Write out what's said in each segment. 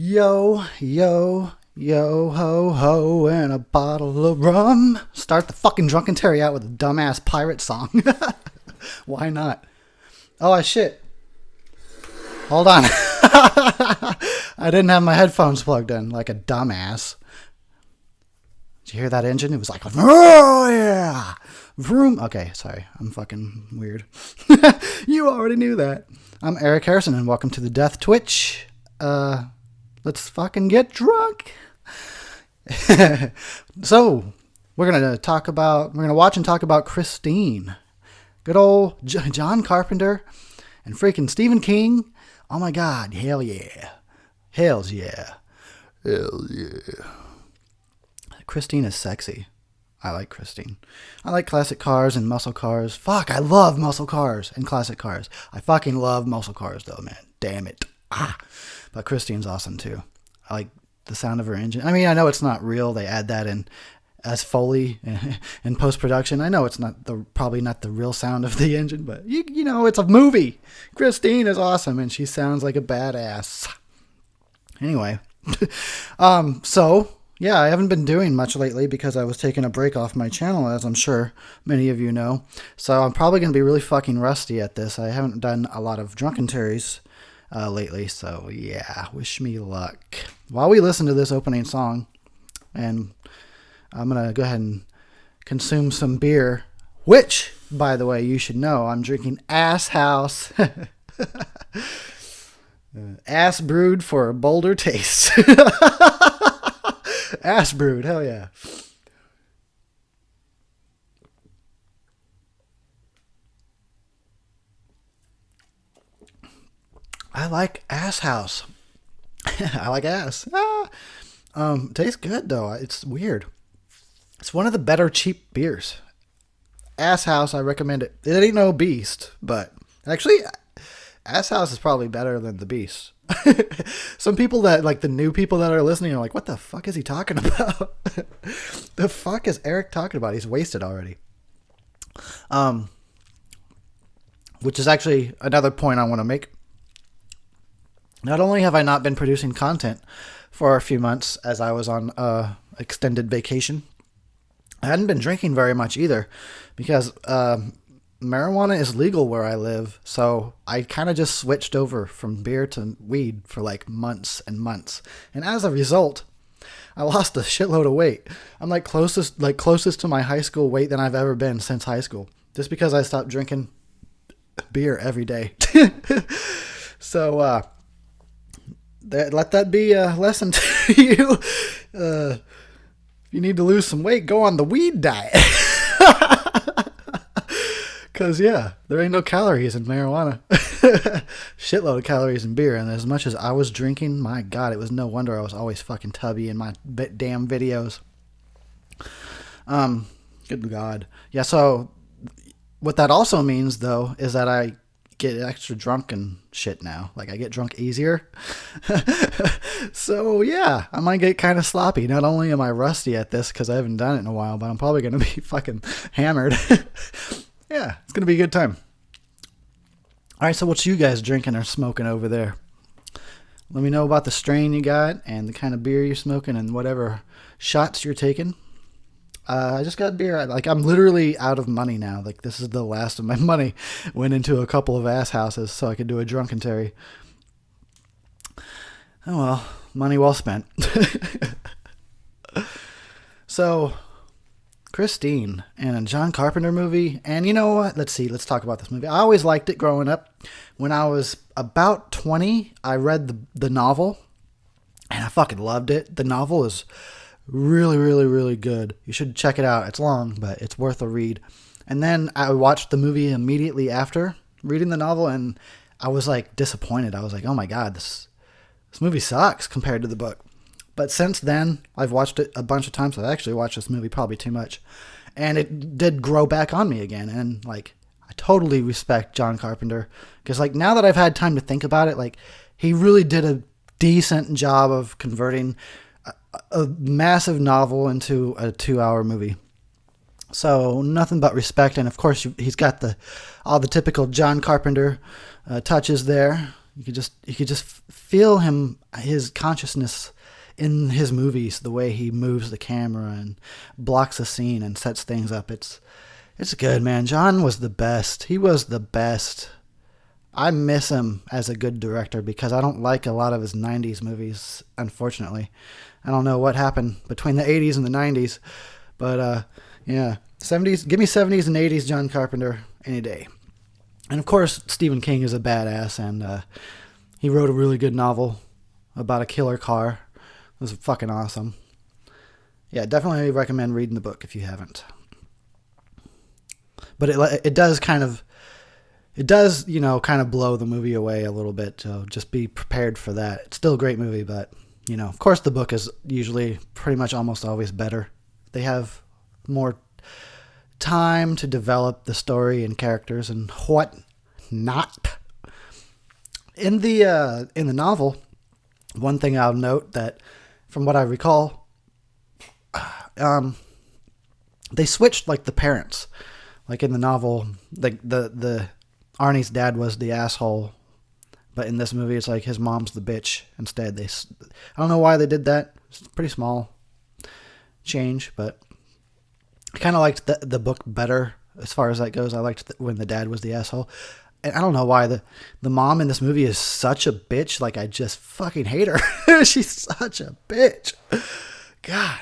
Yo, yo, yo, ho, ho, and a bottle of rum. Start the fucking Drunkentary out with a dumbass pirate song. Why not? Oh, shit. Hold on. I didn't have my headphones plugged in like a dumbass. Did you hear that engine? It was like, oh, yeah. Vroom. Okay, sorry. I'm fucking weird. You already knew that. I'm Eric Harrison, and welcome to the Death Twitch. Let's fucking get drunk. So, we're going to watch and talk about Christine. Good old John Carpenter and freaking Stephen King. Oh my God, hell yeah. Hells yeah. Hell yeah. Christine is sexy. I like Christine. I like classic cars and muscle cars. Fuck, I love muscle cars and classic cars. I fucking love muscle cars though, man. Damn it. But Christine's awesome too. I like the sound of her engine. I mean, I know it's not real. They add that in as Foley in post-production. I know it's probably not the real sound of the engine, but you know, it's a movie. Christine is awesome and she sounds like a badass. Anyway, so yeah, I haven't been doing much lately because I was taking a break off my channel, as I'm sure many of you know. So I'm probably going to be really fucking rusty at this. I haven't done a lot of Drunkentaries lately, so yeah, wish me luck. While we listen to this opening song, and I'm going to go ahead and consume some beer, which, by the way, you should know, I'm drinking Ass House. Ass brewed for a bolder taste. Ass brewed, hell yeah. I like Ass House. I like ass. Tastes good though. It's weird. It's one of the better cheap beers. Ass House, I recommend it. It ain't no Beast, but actually, Ass House is probably better than the Beast. Some people that, like the new people that are listening, are like, what the fuck is he talking about? The fuck is Eric talking about? He's wasted already. Which is actually another point I want to make. Not only have I not been producing content for a few months as I was on extended vacation, I hadn't been drinking very much either because marijuana is legal where I live, so I kind of just switched over from beer to weed for like months and months. And as a result, I lost a shitload of weight. I'm closest to my high school weight than I've ever been since high school, just because I stopped drinking beer every day. So let that be a lesson to you. If you need to lose some weight, go on the weed diet. Because, yeah, there ain't no calories in marijuana. Shitload of calories in beer. And as much as I was drinking, my God, it was no wonder I was always fucking tubby in my damn videos. Good God. Yeah, so what that also means, though, is that I get extra drunk and shit now. Like, I get drunk easier. So, yeah, I might get kind of sloppy. Not only am I rusty at this because I haven't done it in a while, but I'm probably going to be fucking hammered. Yeah, it's going to be a good time. All right, so what you guys drinking or smoking over there? Let me know about the strain you got and the kind of beer you're smoking and whatever shots you're taking. I just got beer. I'm literally out of money now. Like, this is the last of my money. Went into a couple of ass houses so I could do a Drunkentary. Oh, well, money well spent. So, Christine and a John Carpenter movie. And you know what? Let's talk about this movie. I always liked it growing up. When I was about 20, I read the novel and I fucking loved it. The novel is really, really, really good. You should check it out. It's long, but it's worth a read. And then I watched the movie immediately after reading the novel and I was like disappointed. I was like, oh my God, this movie sucks compared to the book. But since then, I've watched it a bunch of times. I've actually watched this movie probably too much. And it did grow back on me again. And, like, I totally respect John Carpenter. Because, like, now that I've had time to think about it, like, he really did a decent job of converting a massive novel into a 2-hour movie. So, nothing but respect. And, of course, he's got all the typical John Carpenter touches there. You could just feel his consciousness in his movies, the way he moves the camera and blocks a scene and sets things up. It's good, man. John was the best. He was the best. I miss him as a good director because I don't like a lot of his 90s movies, unfortunately. I don't know what happened between the 80s and the 90s, but yeah, 70s. Give me 70s and 80s John Carpenter any day. And of course, Stephen King is a badass, and he wrote a really good novel about a killer car. It was fucking awesome. Yeah, definitely recommend reading the book if you haven't. But it does kind of blow the movie away a little bit. So just be prepared for that. It's still a great movie, but of course the book is usually pretty much almost always better. They have more time to develop the story and characters and what not. In the novel, one thing I'll note that from what I recall, they switched like the parents. Like in the novel, like the Arnie's dad was the asshole, but in this movie it's like his mom's the bitch instead. I don't know why they did that. It's a pretty small change, but I kind of liked the book better as far as that goes. I liked when the dad was the asshole. And I don't know why the mom in this movie is such a bitch. Like, I just fucking hate her. She's such a bitch. God.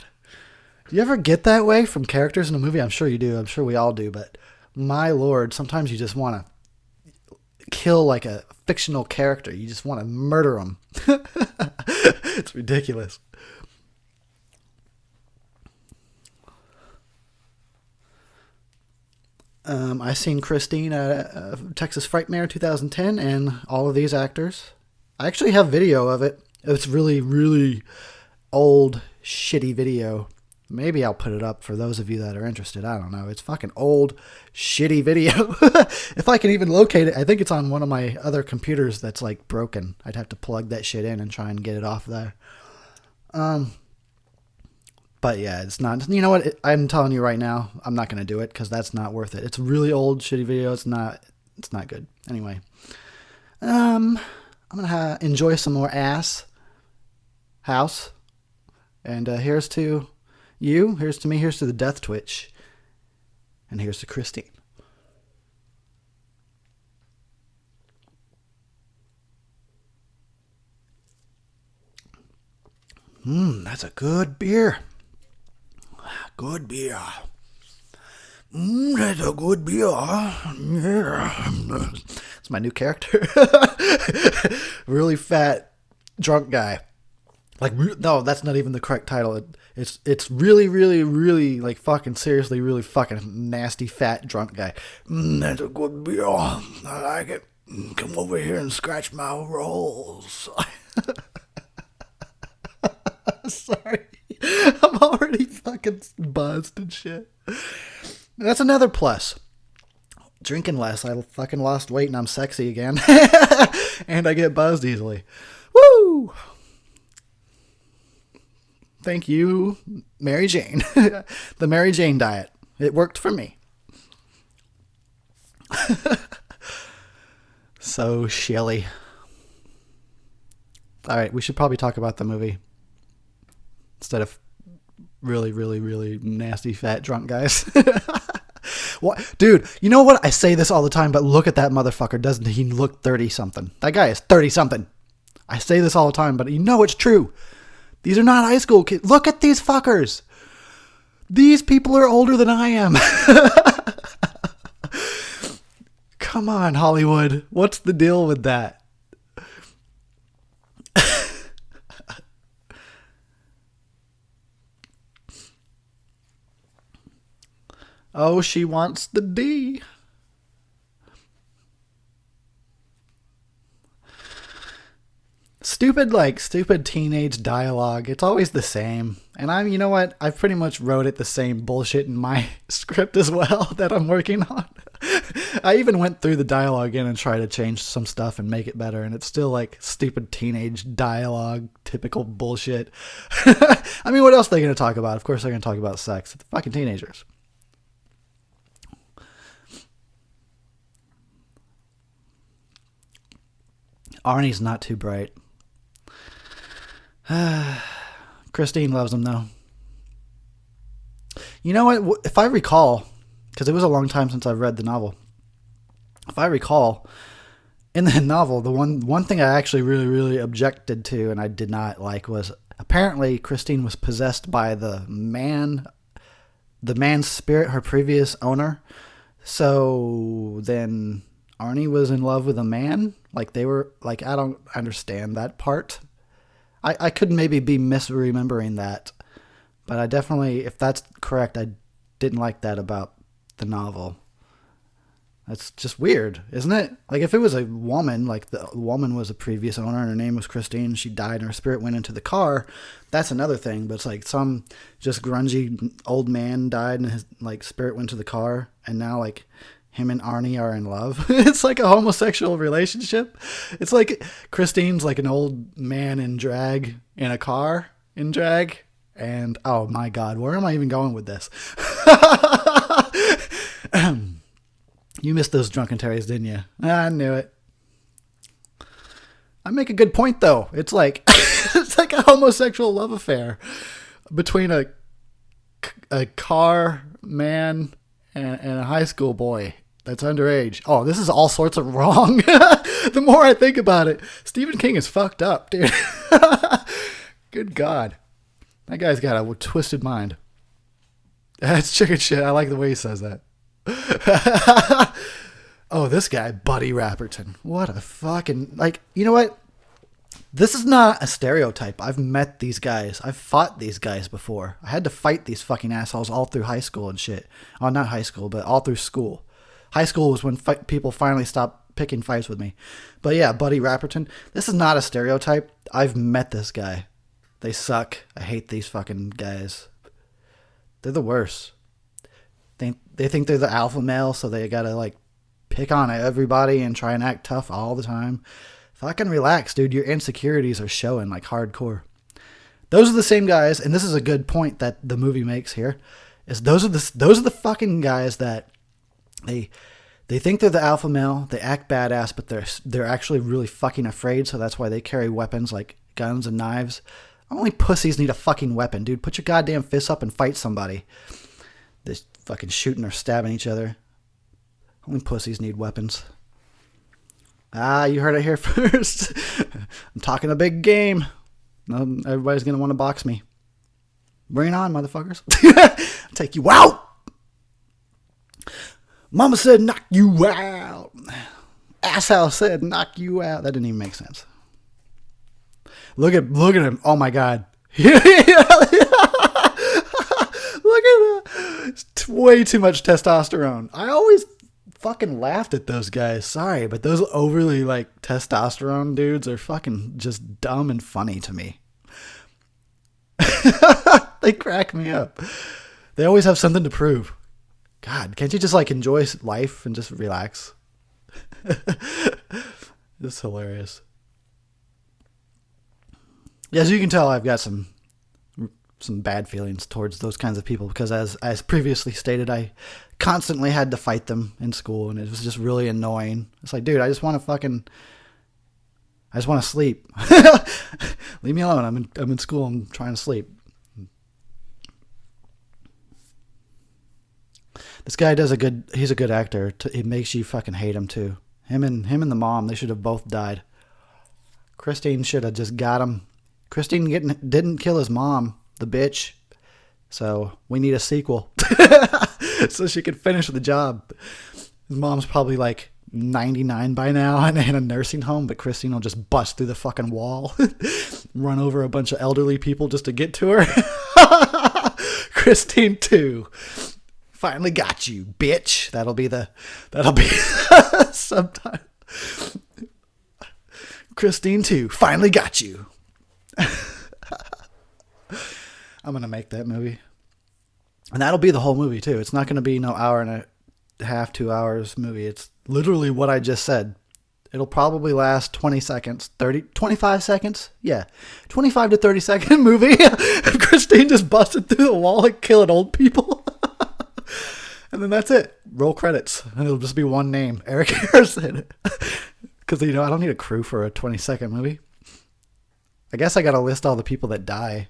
Do you ever get that way from characters in a movie? I'm sure you do. I'm sure we all do. But my Lord, sometimes you just want to kill like a fictional character. You just want to murder them. It's ridiculous. I seen Christine at Texas Frightmare 2010 and all of these actors. I actually have video of it. It's really, really old, shitty video. Maybe I'll put it up for those of you that are interested. I don't know. It's fucking old, shitty video. If I can even locate it, I think it's on one of my other computers that's like broken. I'd have to plug that shit in and try and get it off there. But yeah, it's not, you know what? I'm telling you right now, I'm not going to do it because that's not worth it. It's a really old, shitty video. It's not good. Anyway, I'm going to enjoy some more ass house. And here's to you. Here's to me. Here's to the Death Twitch. And here's to Christine. That's a good beer. Good beer. That's a good beer. Yeah. It's my new character. Really fat, drunk guy. Like, no, that's not even the correct title. It's really, really, really, like, fucking seriously, really fucking nasty, fat, drunk guy. That's a good beer. I like it. Come over here and scratch my rolls. Sorry. I'm already fucking buzzed and shit. That's another plus. Drinking less. I fucking lost weight and I'm sexy again. And I get buzzed easily. Woo! Thank you, Mary Jane. The Mary Jane diet. It worked for me. So shilly. Alright, we should probably talk about the movie. Instead of really, really, really nasty, fat, drunk guys. What, dude, you know what? I say this all the time, but look at that motherfucker. Doesn't he look 30-something? That guy is 30-something. I say this all the time, but you know it's true. These are not high school kids. Look at these fuckers. These people are older than I am. Come on, Hollywood. What's the deal with that? Oh, she wants the D. Stupid teenage dialogue. It's always the same. And you know what? I pretty much wrote it the same bullshit in my script as well that I'm working on. I even went through the dialogue again and tried to change some stuff and make it better. And it's still like stupid teenage dialogue, typical bullshit. I mean, what else are they going to talk about? Of course they're going to talk about sex. It's fucking teenagers. Arnie's not too bright. Christine loves him, though. You know what? If I recall, because it was a long time since I've read the novel, if I recall, in the novel, the one thing I actually really, really objected to and I did not like was apparently Christine was possessed by the man's spirit, her previous owner. So then Arnie was in love with a man? Like they were, like, I don't understand that part. I could maybe be misremembering that. But I definitely, if that's correct, I didn't like that about the novel. That's just weird, isn't it? Like if it was a woman, like the woman was a previous owner and her name was Christine, she died and her spirit went into the car, that's another thing. But it's like some just grungy old man died and his like spirit went to the car and now like him and Arnie are in love. It's like a homosexual relationship. It's like Christine's like an old man in drag in a car in drag. And oh my God, where am I even going with this? You missed those Drunkentaries, didn't you? I knew it. I make a good point though. It's like it's like a homosexual love affair between a car man and a high school boy that's underage. Oh, this is all sorts of wrong. The more I think about it, Stephen King is fucked up, dude. Good God. That guy's got a twisted mind. That's chicken shit. I like the way he says that. Oh, this guy, Buddy Rapperton. What a fucking... Like, you know what? This is not a stereotype. I've met these guys. I've fought these guys before. I had to fight these fucking assholes all through high school and shit. Oh, not high school, but all through school. High school was when people finally stopped picking fights with me. But yeah, Buddy Rapperton. This is not a stereotype. I've met this guy. They suck. I hate these fucking guys. They're the worst. They think they're the alpha male, so they gotta like pick on everybody and try and act tough all the time. Fucking relax, dude. Your insecurities are showing like hardcore. Those are the same guys, and this is a good point that the movie makes here. Is those are the fucking guys that they think they're the alpha male. They act badass, but they're actually really fucking afraid. So that's why they carry weapons like guns and knives. Only pussies need a fucking weapon, dude. Put your goddamn fists up and fight somebody. They're fucking shooting or stabbing each other. Only pussies need weapons. Ah, you heard it here first. I'm talking a big game. No, everybody's going to want to box me. Bring it on, motherfuckers. I'll take you out. Mama said knock you out. Asshole said knock you out. That didn't even make sense. Look at him. Oh my God. Look at that. It's way too much testosterone. I always fucking laughed at those guys. Sorry, but those overly like testosterone dudes are fucking just dumb and funny to me. They crack me up. They always have something to prove. God, can't you just like enjoy life and just relax? It's hilarious. Yeah, as you can tell, I've got some bad feelings towards those kinds of people because as previously stated, I constantly had to fight them in school and it was just really annoying. It's like, dude, I just want to sleep. Leave me alone. I'm in school. I'm trying to sleep. This guy he's a good actor. It makes you fucking hate him too. Him and the mom, they should have both died. Christine should have just got him. Christine didn't kill his mom, the bitch. So we need a sequel so she could finish the job. His mom's probably like 99 by now and in a nursing home, but Christine will just bust through the fucking wall, run over a bunch of elderly people just to get to her. Christine 2. Finally got you, bitch. That'll be subtitle. Christine 2. Finally got you. I'm going to make that movie. And that'll be the whole movie, too. It's not going to be no hour and a half, 2 hours movie. It's literally what I just said. It'll probably last 20 seconds, 25 seconds. Yeah. 25 to 30 second movie. Christine just busted through the wall and killing old people. And then that's it. Roll credits. And it'll just be one name. Eric Harrison. Because, I don't need a crew for a 20-second movie. I guess I got to list all the people that die.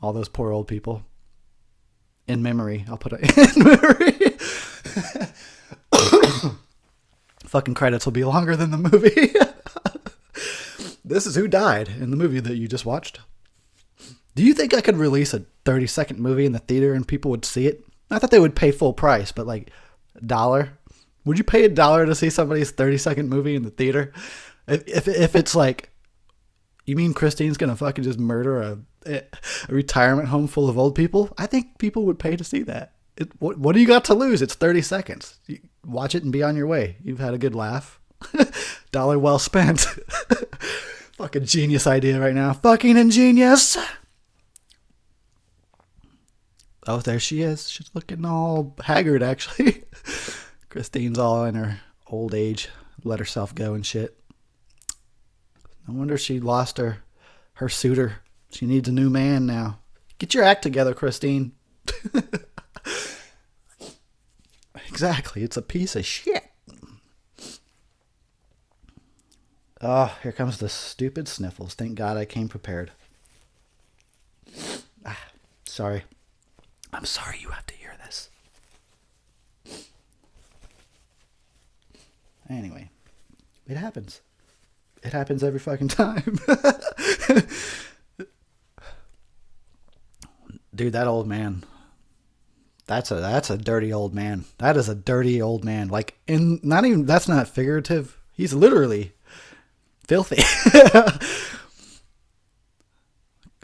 All those poor old people. In memory. I'll put it in memory. Fucking credits will be longer than the movie. This is who died in the movie that you just watched. Do you think I could release a 30-second movie in the theater and people would see it? Not that they would pay full price, but like $1. Would you pay $1 to see somebody's 30-second movie in the theater? If it's like, you mean Christine's going to fucking just murder a retirement home full of old people? I think people would pay to see that. What do you got to lose? It's 30 seconds. Watch it and be on your way. You've had a good laugh. $1 well spent. Fucking genius idea right now. Fucking ingenious. Oh, there she is. She's looking all haggard, actually. Christine's all in her old age. Let herself go and shit. No wonder she lost her suitor. She needs a new man now. Get your act together, Christine. Exactly. It's a piece of shit. Oh, here comes the stupid sniffles. Thank God I came prepared. Sorry. I'm sorry you have to hear this. Anyway, it happens. It happens every fucking time. Dude, that old man. That's a dirty old man. That is a dirty old man. Like, that's not figurative. He's literally filthy.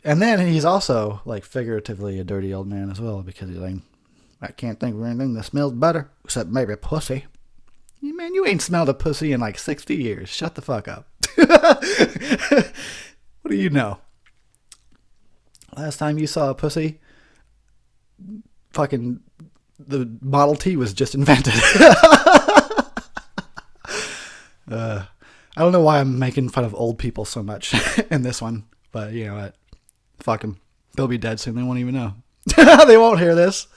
And then he's also like figuratively a dirty old man as well, because he's like, I can't think of anything that smells better except maybe pussy. Man, you ain't smelled a pussy in like 60 years. Shut the fuck up. What do you know? Last time you saw a pussy, fucking the Model T was just invented. I don't know why I'm making fun of old people so much in this one, but you know what? Fuck them. They'll be dead soon. They won't even know. They won't hear this.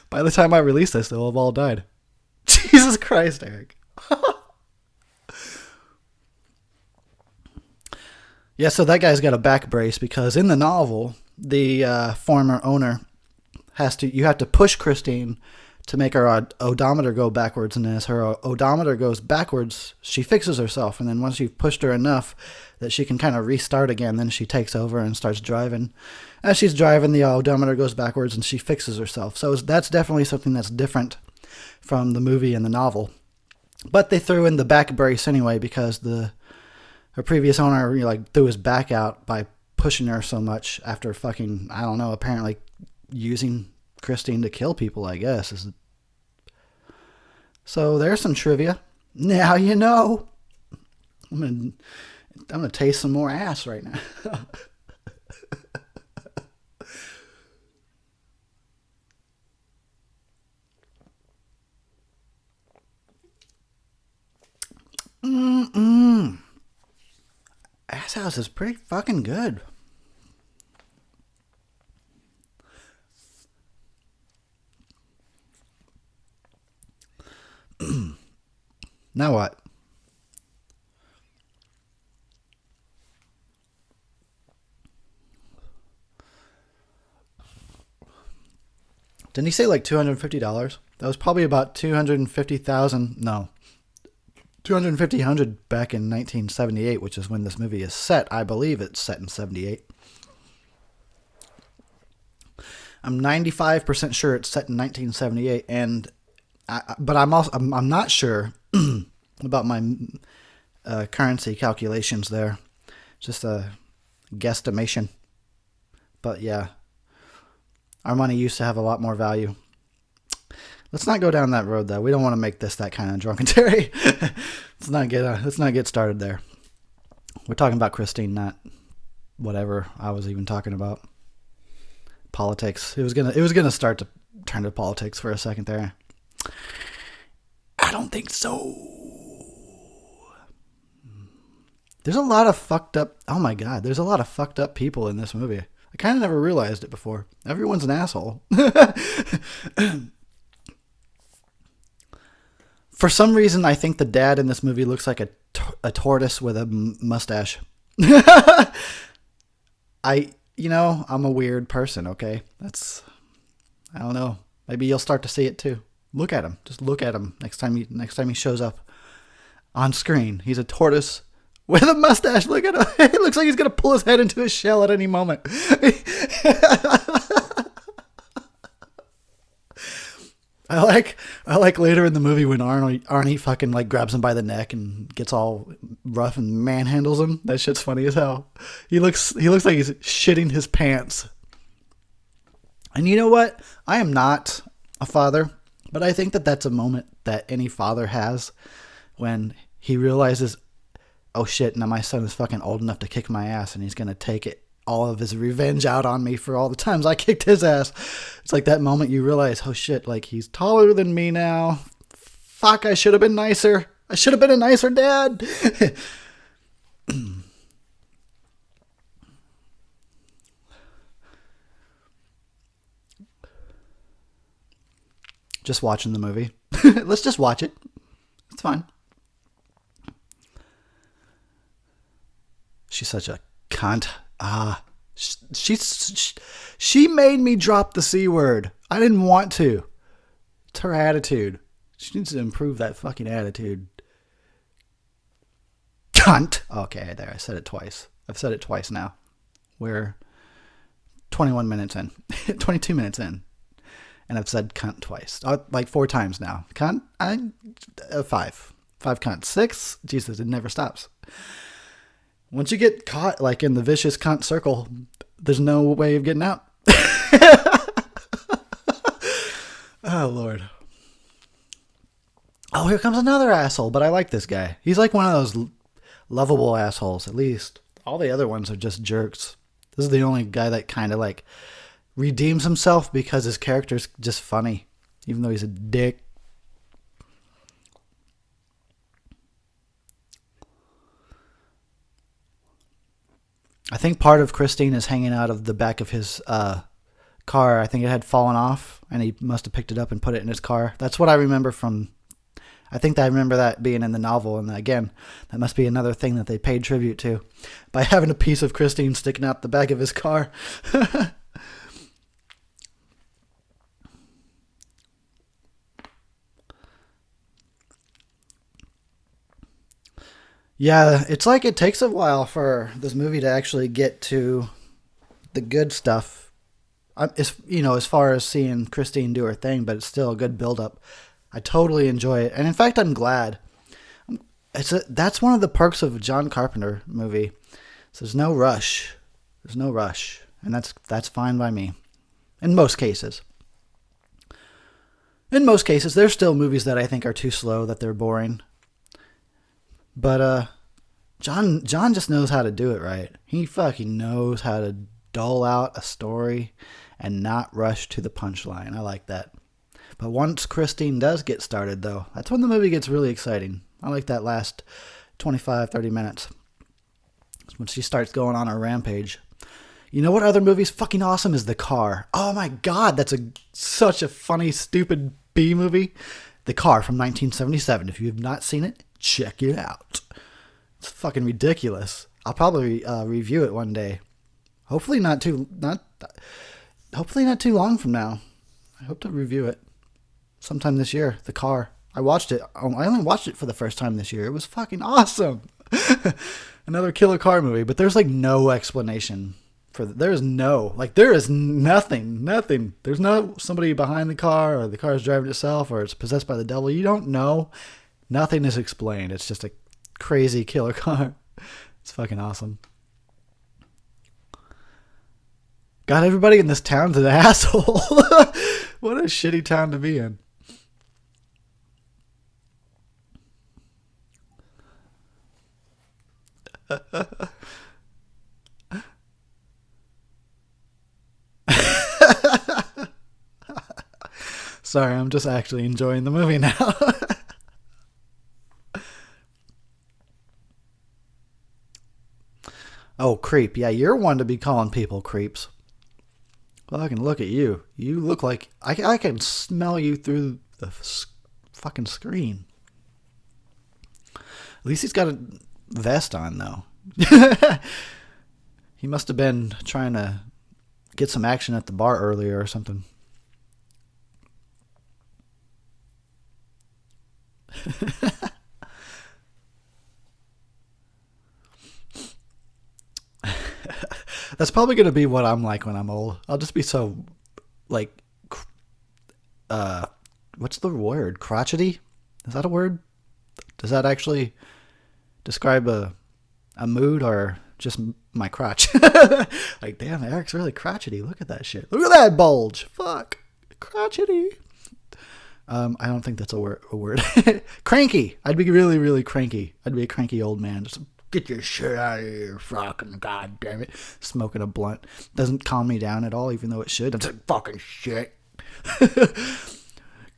By the time I release this, they'll have all died. Jesus Christ, Eric. Yeah, so that guy's got a back brace because in the novel, the former owner you have to push Christine to make her odometer go backwards, and as her odometer goes backwards, she fixes herself, and then once you've pushed her enough that she can kind of restart again, then she takes over and starts driving. As she's driving, the odometer goes backwards and she fixes herself. So that's definitely something that's different from the movie and the novel. But they threw in the back brace anyway because her previous owner threw his back out by pushing her so much after fucking, I don't know, apparently using Christine to kill people, I guess. So there's some trivia. Now you know. I'm gonna taste some more ass right now. Ass House is pretty fucking good. Now what? Didn't he say like $250? That was probably about $250,000. No. $250,000 back in 1978, which is when this movie is set. I believe it's set in 78. I'm 95% sure it's set in 1978, but I'm not sure about my currency calculations there. Just a guesstimation. But yeah, our money used to have a lot more value. Let's not go down that road, though. We don't want to make this that kind of drunkentary. Let's not get started there. We're talking about Christine, not whatever I was even talking about. Politics. It was gonna start to turn to politics for a second there. I don't think so. There's a lot of fucked up. Oh my God, there's a lot of fucked up people in this movie. I kind of never realized it before. Everyone's an asshole. For some reason, I think the dad in this movie looks like a tortoise with a mustache. I'm a weird person, okay? I don't know. Maybe you'll start to see it too. Look at him. Just look at him next time he shows up on screen. He's a tortoise with a mustache. Look at him. It looks like he's going to pull his head into his shell at any moment. I like later in the movie when Arnie fucking like grabs him by the neck and gets all rough and manhandles him. That shit's funny as hell. He looks like he's shitting his pants. And you know what? I am not a father, but I think that that's a moment that any father has when he realizes, oh shit, now my son is fucking old enough to kick my ass and he's going to take all of his revenge out on me for all the times I kicked his ass. It's like that moment you realize, oh shit, like he's taller than me now. Fuck, I should have been nicer. I should have been a nicer dad. Just watching the movie. Let's just watch it. It's fine. She's such a cunt. She made me drop the C word. I didn't want to. It's her attitude. She needs to improve that fucking attitude. Cunt. Okay, there. I said it twice. I've said it twice now. We're 21 minutes in. 22 minutes in. And I've said cunt twice. Like 4 times now. Cunt? 5. 5 cunts. 6? Jesus, it never stops. Once you get caught like in the vicious cunt circle, there's no way of getting out. Oh, Lord. Oh, here comes another asshole, but I like this guy. He's like one of those lovable assholes, at least. All the other ones are just jerks. This is the only guy that kind of like redeems himself because his character's just funny, even though he's a dick. I think part of Christine is hanging out of the back of his car. I think it had fallen off, and he must have picked it up and put it in his car. That's what I remember from... I think I remember that being in the novel, and again, that must be another thing that they paid tribute to by having a piece of Christine sticking out the back of his car. Yeah, it's like it takes a while for this movie to actually get to the good stuff. As far as seeing Christine do her thing, but it's still a good build-up. I totally enjoy it, and in fact, I'm glad. That's one of the perks of a John Carpenter movie. So there's no rush. There's no rush, and that's fine by me. In most cases. There's still movies that I think are too slow, that they're boring. But John just knows how to do it right. He fucking knows how to dole out a story and not rush to the punchline. I like that. But once Christine does get started, though, that's when the movie gets really exciting. I like that last 25, 30 minutes. When she starts going on her rampage. You know what other movie's fucking awesome is The Car. Oh my god, that's such a funny, stupid B movie. The Car from 1977. If you have not seen it, check it out. It's fucking ridiculous. I'll probably review it one day. Hopefully not too long from now. I hope to review it sometime this year. The Car. I watched it. I only watched it for the first time this year. It was fucking awesome. Another killer car movie, but there's like no explanation for there is nothing. There's no somebody behind the car, or the car is driving itself, or it's possessed by the devil. You don't know. Nothing is explained. It's just a crazy killer car. It's fucking awesome. God, everybody in this town's an asshole. What a shitty town to be in. Sorry, I'm just actually enjoying the movie now. Oh, creep. Yeah, you're one to be calling people creeps. Well, I can look at you. You look like... I can smell you through the fucking screen. At least he's got a vest on, though. He must have been trying to get some action at the bar earlier or something. That's probably going to be what I'm like when I'm old. I'll just be so, like, what's the word? Crotchety? Is that a word? Does that actually describe a mood or just my crotch? Like, damn, Eric's really crotchety. Look at that shit. Look at that bulge. Fuck. Crotchety. I don't think that's a word. Cranky. I'd be really, really cranky. I'd be a cranky old man. Just get your shit out of here, fucking goddamn it. Smoking a blunt. Doesn't calm me down at all, even though it should. I'm just like, fucking shit.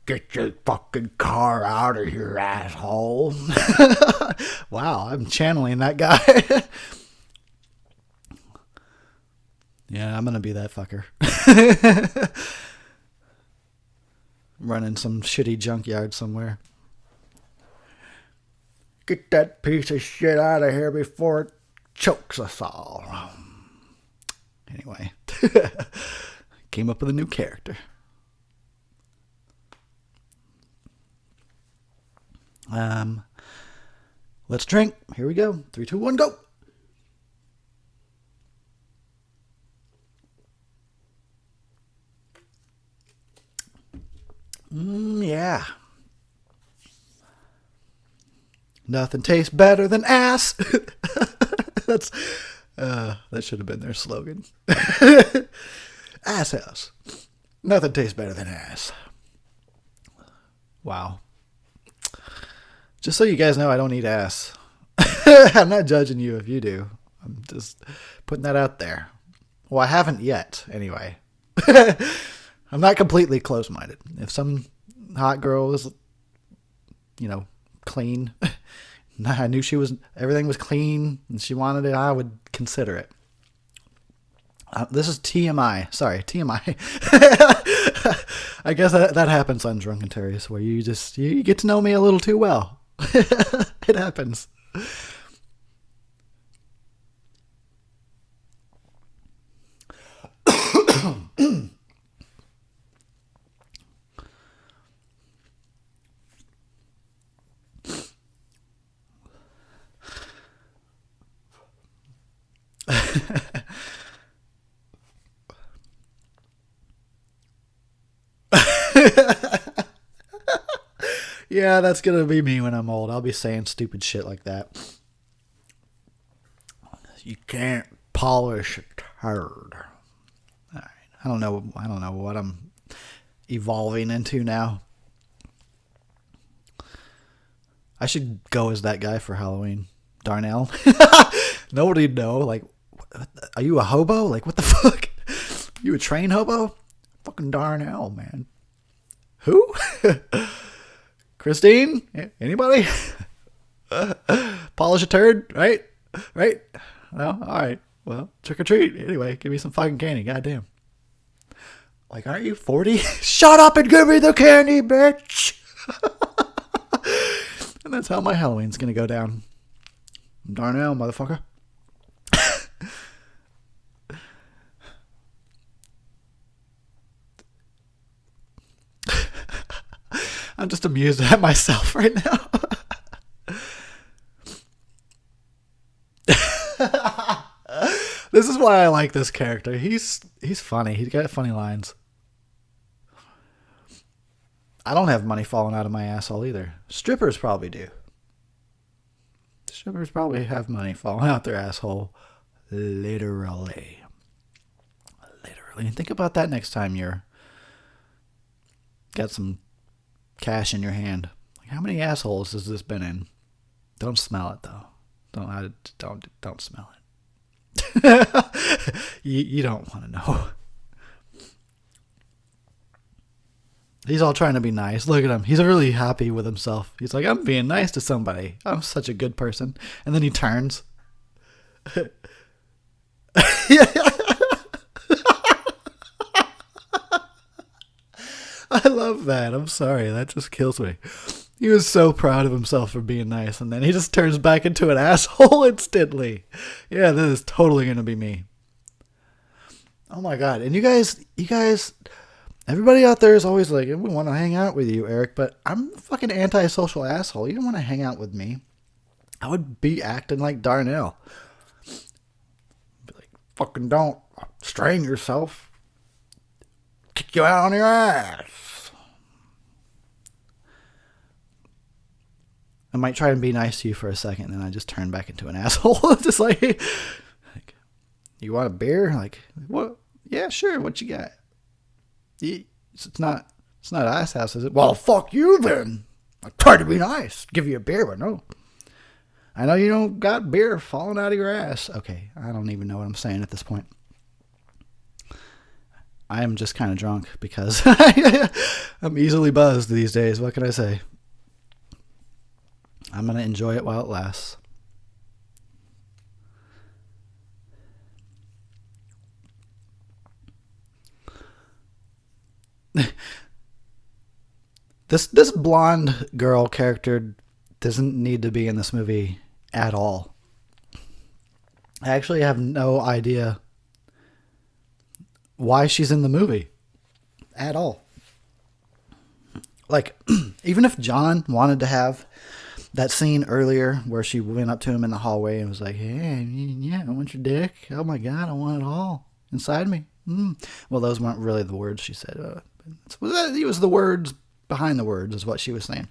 Get your fucking car out of here, asshole. Wow, I'm channeling that guy. Yeah, I'm going to be that fucker. Running some shitty junkyard somewhere. Get that piece of shit out of here before it chokes us all. Anyway, came up with a new character. Let's drink. Here we go. 3, 2, 1, go. Yeah. Nothing tastes better than ass. That should have been their slogan. Ass house. Nothing tastes better than ass. Wow. Just so you guys know, I don't eat ass. I'm not judging you if you do. I'm just putting that out there. Well, I haven't yet, anyway. I'm not completely close-minded. If some hot girl is, clean, I knew everything was clean, and she wanted it, I would consider it. This is TMI. Sorry, TMI. I guess that happens on Drunkentary, where you get to know me a little too well. It happens. Yeah, that's going to be me when I'm old. I'll be saying stupid shit like that. You can't polish a turd. All right. I don't know what I'm evolving into now. I should go as that guy for Halloween. Darnell. Nobody'd know. Like, are you a hobo? Like, what the fuck? You a train hobo? Fucking Darnell, man. Who? Christine? Anybody? Polish a turd, right? Right? No? Alright. Well, trick or treat. Anyway, give me some fucking candy. Goddamn. Like, aren't you 40? Shut up and give me the candy, bitch! And that's how my Halloween's gonna go down. Darnell, motherfucker. I'm just amused at myself right now. This is why I like this character. He's funny. He's got funny lines. I don't have money falling out of my asshole either. Strippers probably do. Strippers probably have money falling out their asshole. Literally. And think about that next time you're got some cash in your hand. Like, how many assholes has this been in? Don't smell it though. Don't smell it. you don't want to know. He's all trying to be nice. Look at him. He's really happy with himself. He's like, I'm being nice to somebody. I'm such a good person. And then he turns. I love that. I'm sorry. That just kills me. He was so proud of himself for being nice, and then he just turns back into an asshole instantly. Yeah, this is totally going to be me. Oh my God. And you guys, everybody out there is always like, we want to hang out with you, Eric, but I'm a fucking antisocial asshole. You don't want to hang out with me. I would be acting like Darnell. Be like, fucking don't strain yourself. Kick you out on your ass. I might try and be nice to you for a second, and then I just turn back into an asshole. Just like, you want a beer? Like, what? Yeah, sure. What you got? It's not Ice House, is it? Well, fuck you then. I tried to be nice, give you a beer, but no. I know you don't got beer falling out of your ass. Okay, I don't even know what I'm saying at this point. I am just kind of drunk because I'm easily buzzed these days. What can I say? I'm going to enjoy it while it lasts. This blonde girl character doesn't need to be in this movie at all. I actually have no idea why she's in the movie at all. Like, even if John wanted to have that scene earlier where she went up to him in the hallway and was like, hey, yeah, I want your dick. Oh my God, I want it all inside me. Well, those weren't really the words she said. It was the words behind the words is what she was saying.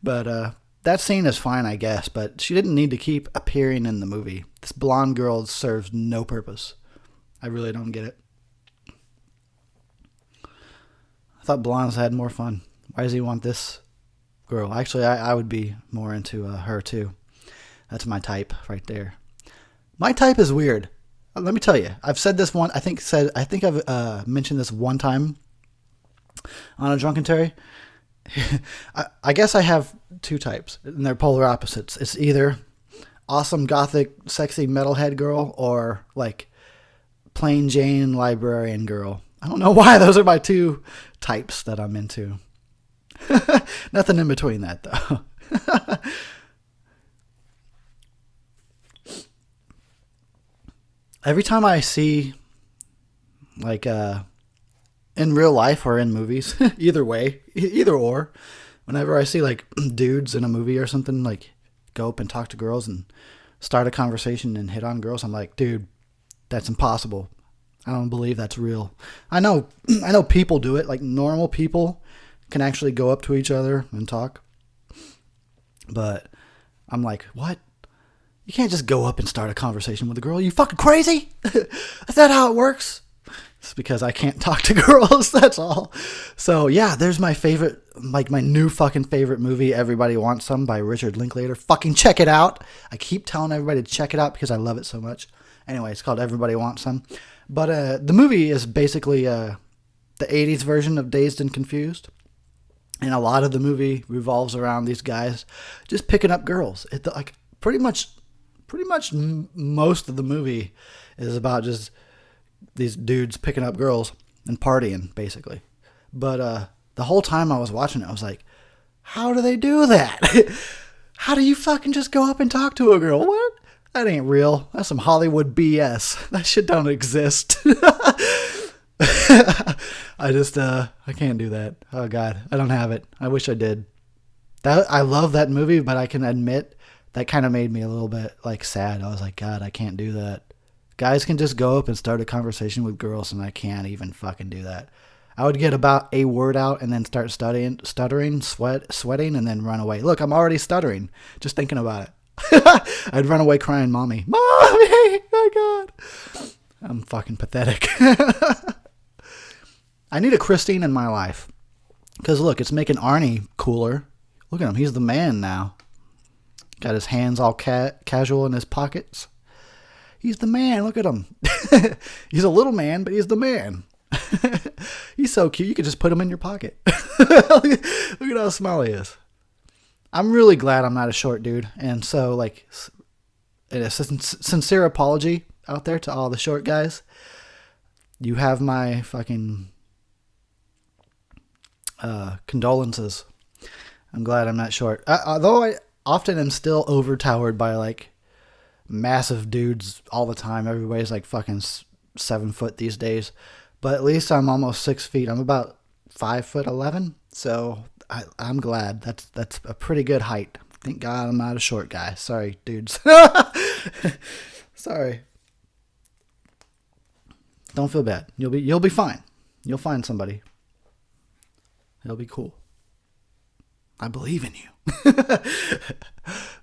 But that scene is fine, I guess, but she didn't need to keep appearing in the movie. This blonde girl serves no purpose. I really don't get it. I thought blondes had more fun. Why does he want this girl? Actually, I would be more into her too. That's my type right there. My type is weird. Let me tell you. I've said this one. I think I've mentioned this one time on a Drunkentary. I guess I have two types, and they're polar opposites. It's either awesome gothic sexy metalhead girl or like plain Jane librarian girl. I don't know why those are my two types that I'm into. Nothing in between that though. Every time I see like in real life or in movies, either way, either or, whenever I see like dudes in a movie or something like go up and talk to girls and start a conversation and hit on girls, I'm like, dude, that's impossible. I don't believe that's real. I know people do it, like normal people can actually go up to each other and talk. But I'm like, what? You can't just go up and start a conversation with a girl. You fucking crazy? Is that how it works? It's because I can't talk to girls, that's all. So yeah, there's my favorite, like my new fucking favorite movie, Everybody Wants Some by Richard Linklater. Fucking check it out. I keep telling everybody to check it out because I love it so much. Anyway, it's called Everybody Wants Some. But the movie is basically the 80s version of Dazed and Confused. And a lot of the movie revolves around these guys just picking up girls. Like pretty much most of the movie is about just these dudes picking up girls and partying, basically. But the whole time I was watching it, I was like, how do they do that? How do you fucking just go up and talk to a girl? What? That ain't real. That's some Hollywood BS. That shit don't exist. I can't do that. Oh God, I don't have it. I wish I did. I love that movie, but I can admit that kind of made me a little bit like sad. I was like, God, I can't do that. Guys can just go up and start a conversation with girls, and I can't even fucking do that. I would get about a word out and then start stuttering, sweating, and then run away. Look, I'm already stuttering just thinking about it. I'd run away crying, Mommy, my God. I'm fucking pathetic. I need a Christine in my life. Because look, it's making Arnie cooler. Look at him. He's the man now. Got his hands all casual in his pockets. He's the man. Look at him. He's a little man, but he's the man. He's so cute. You could just put him in your pocket. Look at how small he is. I'm really glad I'm not a short dude. And so, like, a sincere apology out there to all the short guys. You have my fucking condolences. I'm glad I'm not short. Although I often am still overtowered by like massive dudes all the time. Everybody's like fucking 7 foot these days. But at least I'm almost 6 feet. I'm about 5'11". So I'm glad. That's a pretty good height. Thank God I'm not a short guy. Sorry, dudes. Sorry. Don't feel bad. You'll be fine. You'll find somebody. It'll be cool. I believe in you.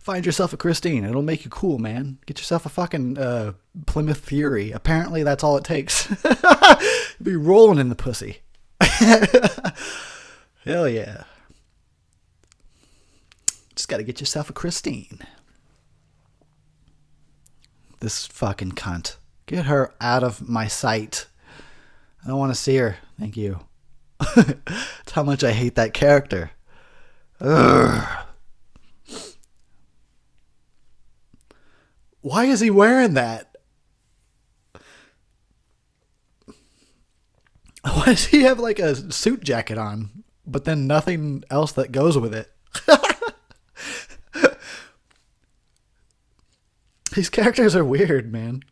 Find yourself a Christine. It'll make you cool, man. Get yourself a fucking Plymouth Fury. Apparently that's all it takes. You'll be rolling in the pussy. Hell yeah. Just gotta get yourself a Christine. This fucking cunt. Get her out of my sight. I don't want to see her. Thank you. That's how much I hate that character. Ugh. Why is he wearing that? Why does he have like a suit jacket on, but then nothing else that goes with it? These characters are weird, man.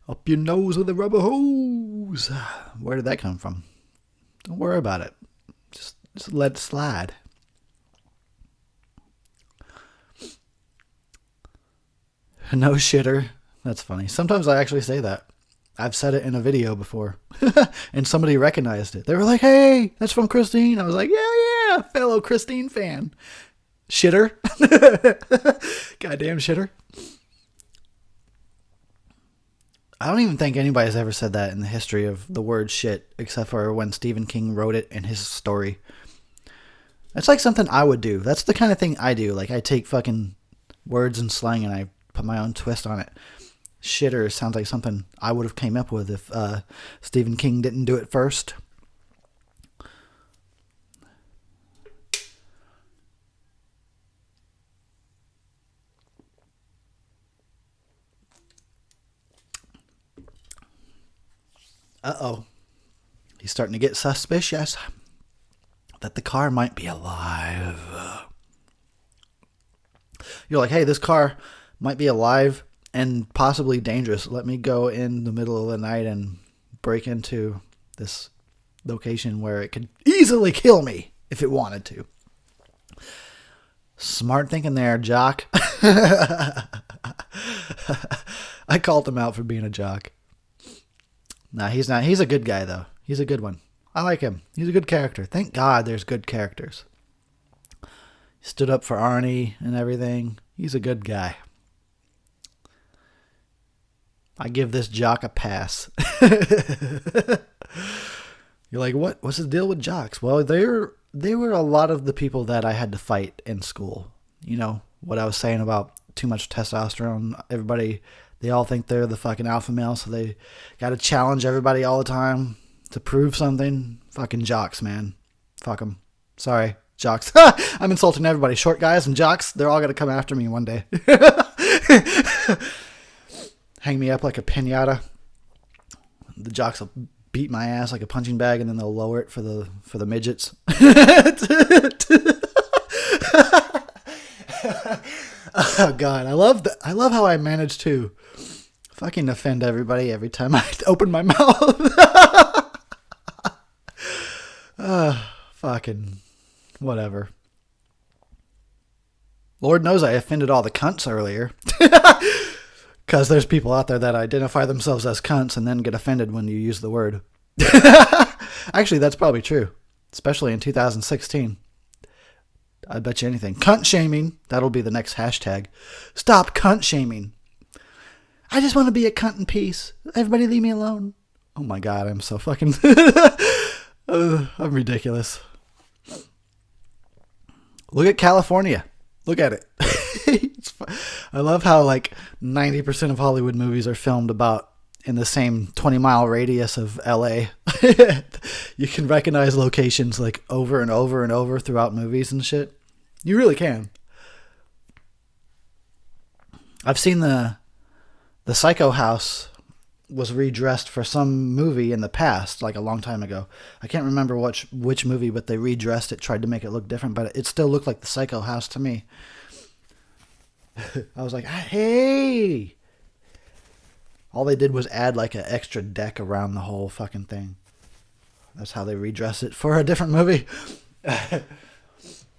Up your nose with a rubber hose. Where did that come from? Don't worry about it. Just let it slide. No shitter. That's funny. Sometimes I actually say that. I've said it in a video before. And somebody recognized it. They were like, hey, that's from Christine. I was like, yeah, fellow Christine fan. Shitter. Goddamn shitter. I don't even think anybody's ever said that in the history of the word shit, except for when Stephen King wrote it in his story. That's like something I would do. That's the kind of thing I do. Like, I take fucking words and slang and I put my own twist on it. Shitter sounds like something I would have came up with if Stephen King didn't do it first. Uh-oh. He's starting to get suspicious that the car might be alive. You're like, hey, this car might be alive and possibly dangerous. Let me go in the middle of the night and break into this location where it could easily kill me if it wanted to. Smart thinking there, jock. I called him out for being a jock. Nah, he's not. He's a good guy, though. He's a good one. I like him. He's a good character. Thank God there's good characters. He stood up for Arnie and everything. He's a good guy. I give this jock a pass. You're like, what? What's the deal with jocks? Well, they were a lot of the people that I had to fight in school. You know, what I was saying about too much testosterone. Everybody... They all think they're the fucking alpha male, so they got to challenge everybody all the time to prove something. Fucking jocks, man. Fuck them. Sorry, jocks. I'm insulting everybody. Short guys and jocks, they're all going to come after me one day. Hang me up like a piñata. The jocks will beat my ass like a punching bag, and then they'll lower it for the midgets. Oh God, I love how I manage to fucking offend everybody every time I open my mouth. Fucking whatever. Lord knows I offended all the cunts earlier. Because there's people out there that identify themselves as cunts and then get offended when you use the word. Actually, that's probably true. Especially in 2016. I bet you anything. Cunt shaming. That'll be the next hashtag. Stop cunt shaming. I just want to be a cunt in peace. Everybody leave me alone. Oh my God, I'm so fucking... I'm ridiculous. Look at California. Look at it. I love how like 90% of Hollywood movies are filmed about in the same 20-mile radius of LA. You can recognize locations like over and over and over throughout movies and shit. You really can. I've seen the Psycho House was redressed for some movie in the past, like a long time ago. I can't remember which movie, but they redressed it, tried to make it look different, but it still looked like the Psycho house to me. I was like, hey! All they did was add like an extra deck around the whole fucking thing. That's how they redressed it for a different movie.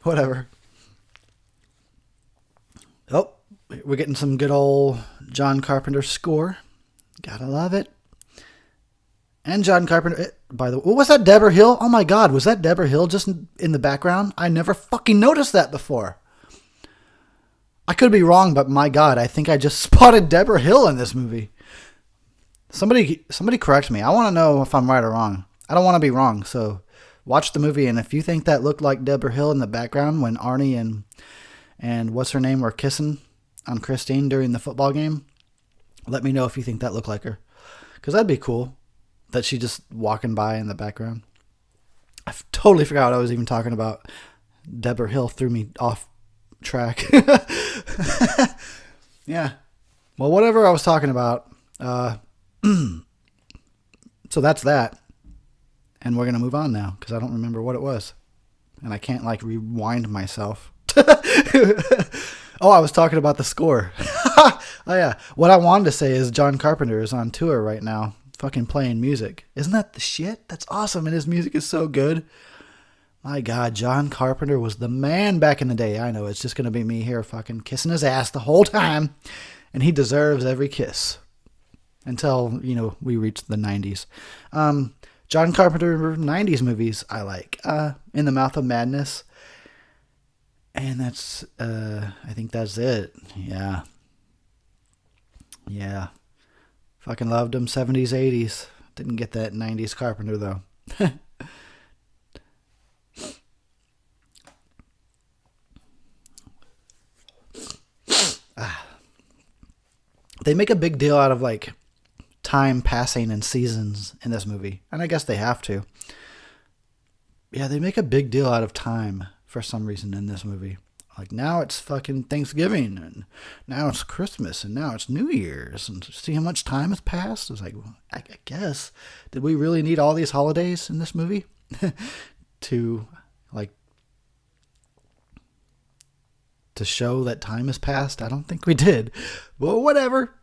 Whatever. Oh, we're getting some good old John Carpenter score. Gotta love it. And John Carpenter, by the way, what was that, Deborah Hill? Oh my God, was that Deborah Hill just in the background? I never fucking noticed that before. I could be wrong, but my God, I think I just spotted Deborah Hill in this movie. Somebody correct me. I want to know if I'm right or wrong. I don't want to be wrong, so watch the movie, and if you think that looked like Deborah Hill in the background when Arnie and what's her name were kissing on Christine during the football game, let me know if you think that looked like her. Because that'd be cool, that she just walking by in the background. I totally forgot what I was even talking about. Deborah Hill threw me off track. Yeah. Well, whatever I was talking about. So that's that. And we're going to move on now because I don't remember what it was. And I can't like rewind myself. Oh, I was talking about the score. Oh yeah. What I wanted to say is John Carpenter is on tour right now, fucking playing music. Isn't that the shit? That's awesome. And his music is so good. My God, John Carpenter was the man back in the day. I know it's just going to be me here fucking kissing his ass the whole time. And he deserves every kiss. Until, we reach the 90s. John Carpenter 90s movies I like. In the Mouth of Madness. And that's, I think that's it. Yeah. Yeah. Fucking loved him 70s, 80s. Didn't get that 90s Carpenter though. They make a big deal out of like time passing and seasons in this movie. And I guess they have to. Yeah, they make a big deal out of time for some reason in this movie. Like now it's fucking Thanksgiving and now it's Christmas and now it's New Year's and see how much time has passed. It's like, well, I guess, did we really need all these holidays in this movie to show that time has passed? I don't think we did. Well, whatever.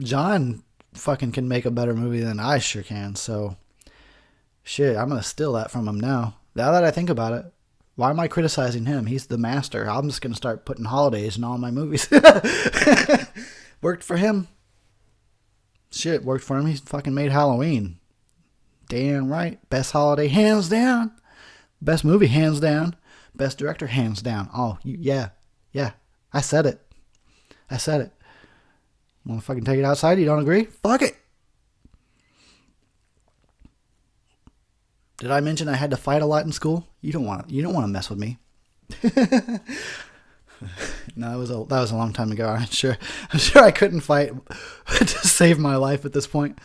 John fucking can make a better movie than I sure can. So shit, I'm going to steal that from him now. Now that I think about it. Why am I criticizing him? He's the master. I'm just going to start putting holidays in all my movies. Worked for him. Shit, worked for him. He fucking made Halloween. Damn right. Best holiday, hands down. Best movie, hands down. Best director, hands down. Oh, yeah. Yeah. I said it. Want to fucking take it outside? You don't agree? Fuck it. Did I mention I had to fight a lot in school? You don't want to mess with me. No, that was a long time ago. I'm sure I couldn't fight to save my life at this point.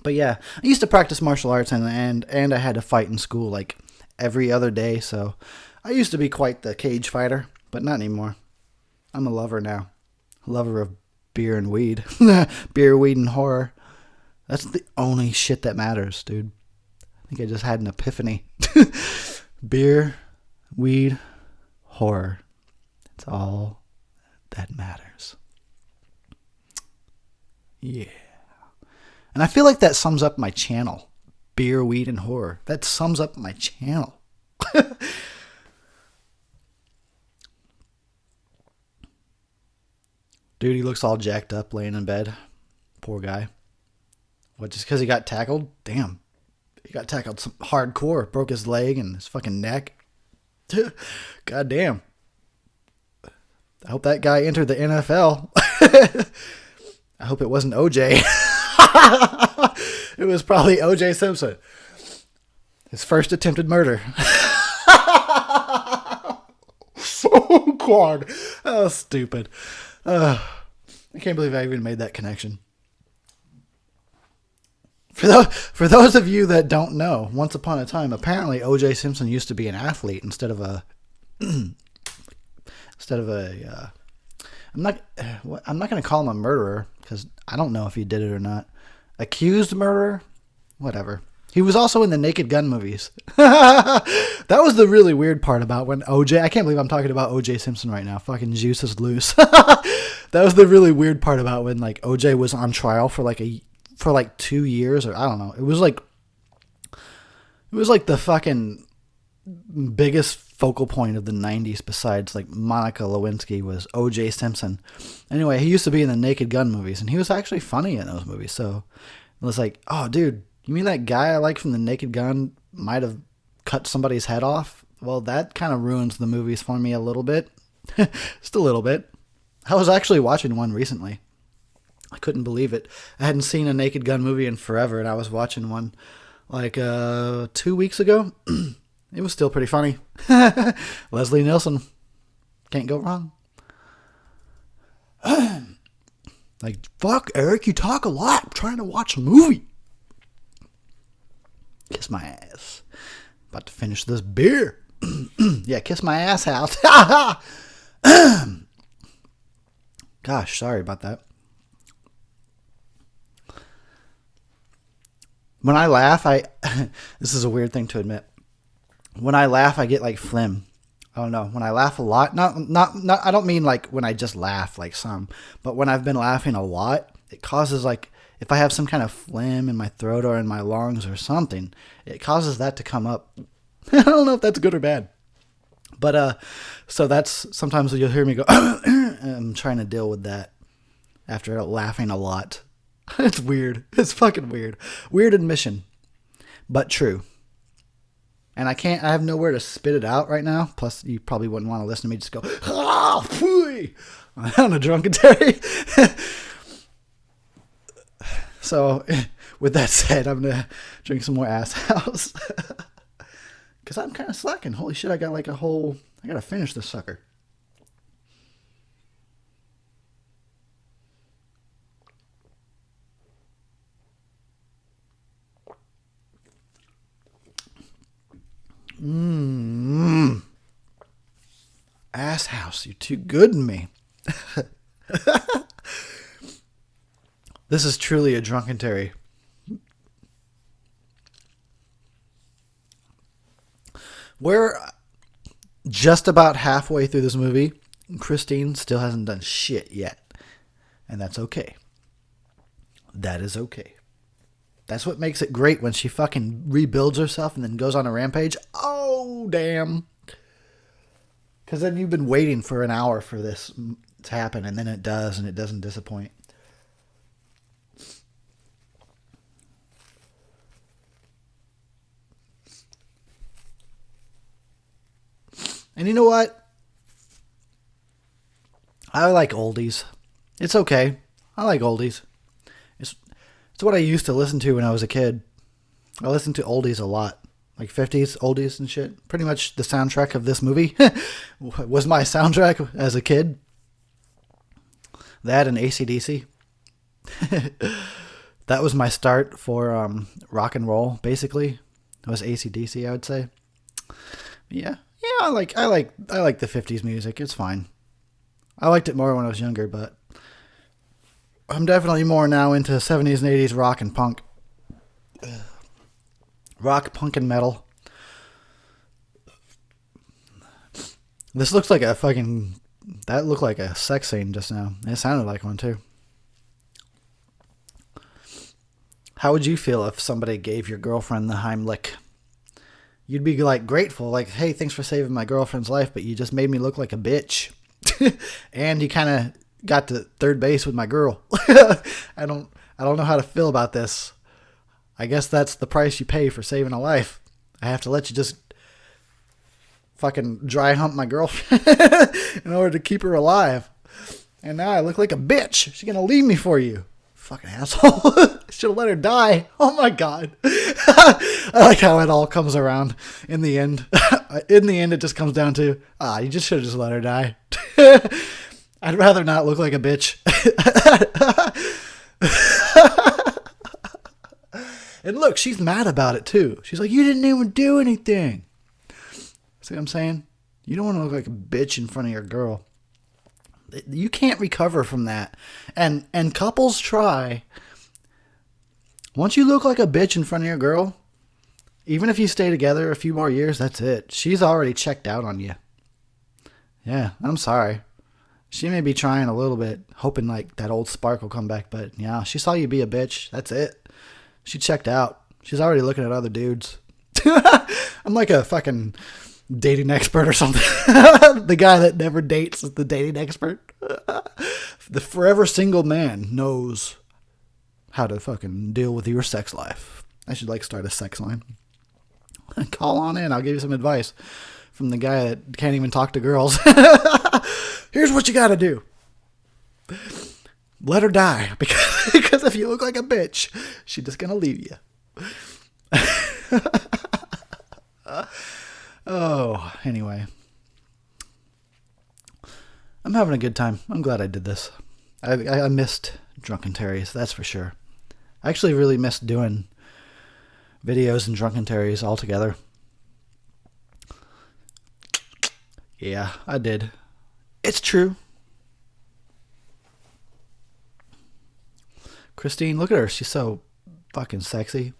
But yeah, I used to practice martial arts and I had to fight in school like every other day. So I used to be quite the cage fighter, but not anymore. I'm a lover now. A lover of beer and weed. Beer, weed, and horror. That's the only shit that matters, dude. I think I just had an epiphany. Beer, weed, horror. It's all that matters. Yeah. And I feel like that sums up my channel. Beer, weed, and horror. That sums up my channel. Dude, he looks all jacked up laying in bed. Poor guy. What, just because he got tackled? Damn. He got tackled some hardcore. Broke his leg and his fucking neck. God damn. I hope that guy entered the NFL. I hope it wasn't OJ. It was probably OJ Simpson. His first attempted murder. Oh, God. That was stupid. I can't believe I even made that connection. For those of you that don't know, once upon a time, apparently O.J. Simpson used to be an athlete instead of a I'm not going to call him a murderer because I don't know if he did it or not. Accused murderer? Whatever. He was also in the Naked Gun movies. That was the really weird part about when OJ... I can't believe I'm talking about OJ Simpson right now. Fucking juice is loose. That was the really weird part about when like OJ was on trial for like 2 years, or I don't know. It was like the fucking biggest focal point of the 90s besides like Monica Lewinsky was OJ Simpson. Anyway, he used to be in the Naked Gun movies, and he was actually funny in those movies. So it was like, oh, dude, you mean that guy I like from the Naked Gun might have cut somebody's head off? Well, that kind of ruins the movies for me a little bit. Just a little bit. I was actually watching one recently. I couldn't believe it. I hadn't seen a Naked Gun movie in forever, and I was watching one like 2 weeks ago. It was still pretty funny. Leslie Nielsen. Can't go wrong. Like, fuck, Eric, you talk a lot. I'm trying to watch a movie. Kiss my ass. About to finish this beer. Yeah, kiss my ass house. Gosh, sorry about that. When I laugh, this is a weird thing to admit. When I laugh, I get like phlegm. I don't know. When I laugh a lot, not. I don't mean like when I just laugh like some, but when I've been laughing a lot, it causes like, if I have some kind of phlegm in my throat or in my lungs or something, it causes that to come up. I don't know if that's good or bad. But, so that's, sometimes you'll hear me go, I'm trying to deal with that after laughing a lot. It's weird. It's fucking weird. Weird admission, but true. And I have nowhere to spit it out right now. Plus, you probably wouldn't want to listen to me just go, ah, phooey, on a Drunkentary. So, with that said, I'm going to drink some more Ass House. Because I'm kind of slacking. Holy shit, I got like I got to finish this sucker. Ass House, you're too good to me. This is truly a Drunkentary. We're just about halfway through this movie. Christine still hasn't done shit yet. And that's okay. That is okay. That's what makes it great when she fucking rebuilds herself and then goes on a rampage. Oh, damn. Because then you've been waiting for an hour for this to happen, and then it does, and it doesn't disappoint. And you know what? I like oldies. It's okay. I like oldies. It's what I used to listen to when I was a kid. I listened to oldies a lot. Like 50s, oldies and shit. Pretty much the soundtrack of this movie was my soundtrack as a kid. That and AC/DC. That was my start for rock and roll, basically. It was AC/DC, I would say. Yeah, I like the 50s music. It's fine. I liked it more when I was younger, but I'm definitely more now into 70s and 80s rock and punk. Rock, punk, and metal. This looks like that looked like a sex scene just now. It sounded like one too. How would you feel if somebody gave your girlfriend the Heimlich? You'd be like grateful, like, hey, thanks for saving my girlfriend's life, but you just made me look like a bitch. And you kind of got to third base with my girl. I don't know how to feel about this. I guess that's the price you pay for saving a life. I have to let you just fucking dry hump my girlfriend in order to keep her alive. And now I look like a bitch. She's going to leave me for you. Fucking asshole. Should have let her die. Oh my God. I like how it all comes around in the end. In the end, it just comes down to, you just should have just let her die. I'd rather not look like a bitch. And look, she's mad about it too. She's like, you didn't even do anything. See what I'm saying? You don't want to look like a bitch in front of your girl. You can't recover from that. And couples try. Once you look like a bitch in front of your girl, even if you stay together a few more years, that's it. She's already checked out on you. Yeah, I'm sorry. She may be trying a little bit, hoping like that old spark will come back, but yeah, she saw you be a bitch. That's it. She checked out. She's already looking at other dudes. I'm like a fucking dating expert or something. The guy that never dates is the dating expert. The forever single man knows how to fucking deal with your sex life. I should like start a sex line. Call on in. I'll give you some advice from the guy that can't even talk to girls. Here's what you got to do. Let her die. Because if you look like a bitch, she's just going to leave you. Oh, anyway. I'm having a good time. I'm glad I did this. I missed Drunkentaries, that's for sure. I actually really missed doing videos and Drunkentaries all together. Yeah, I did. It's true. Christine, look at her. She's so fucking sexy.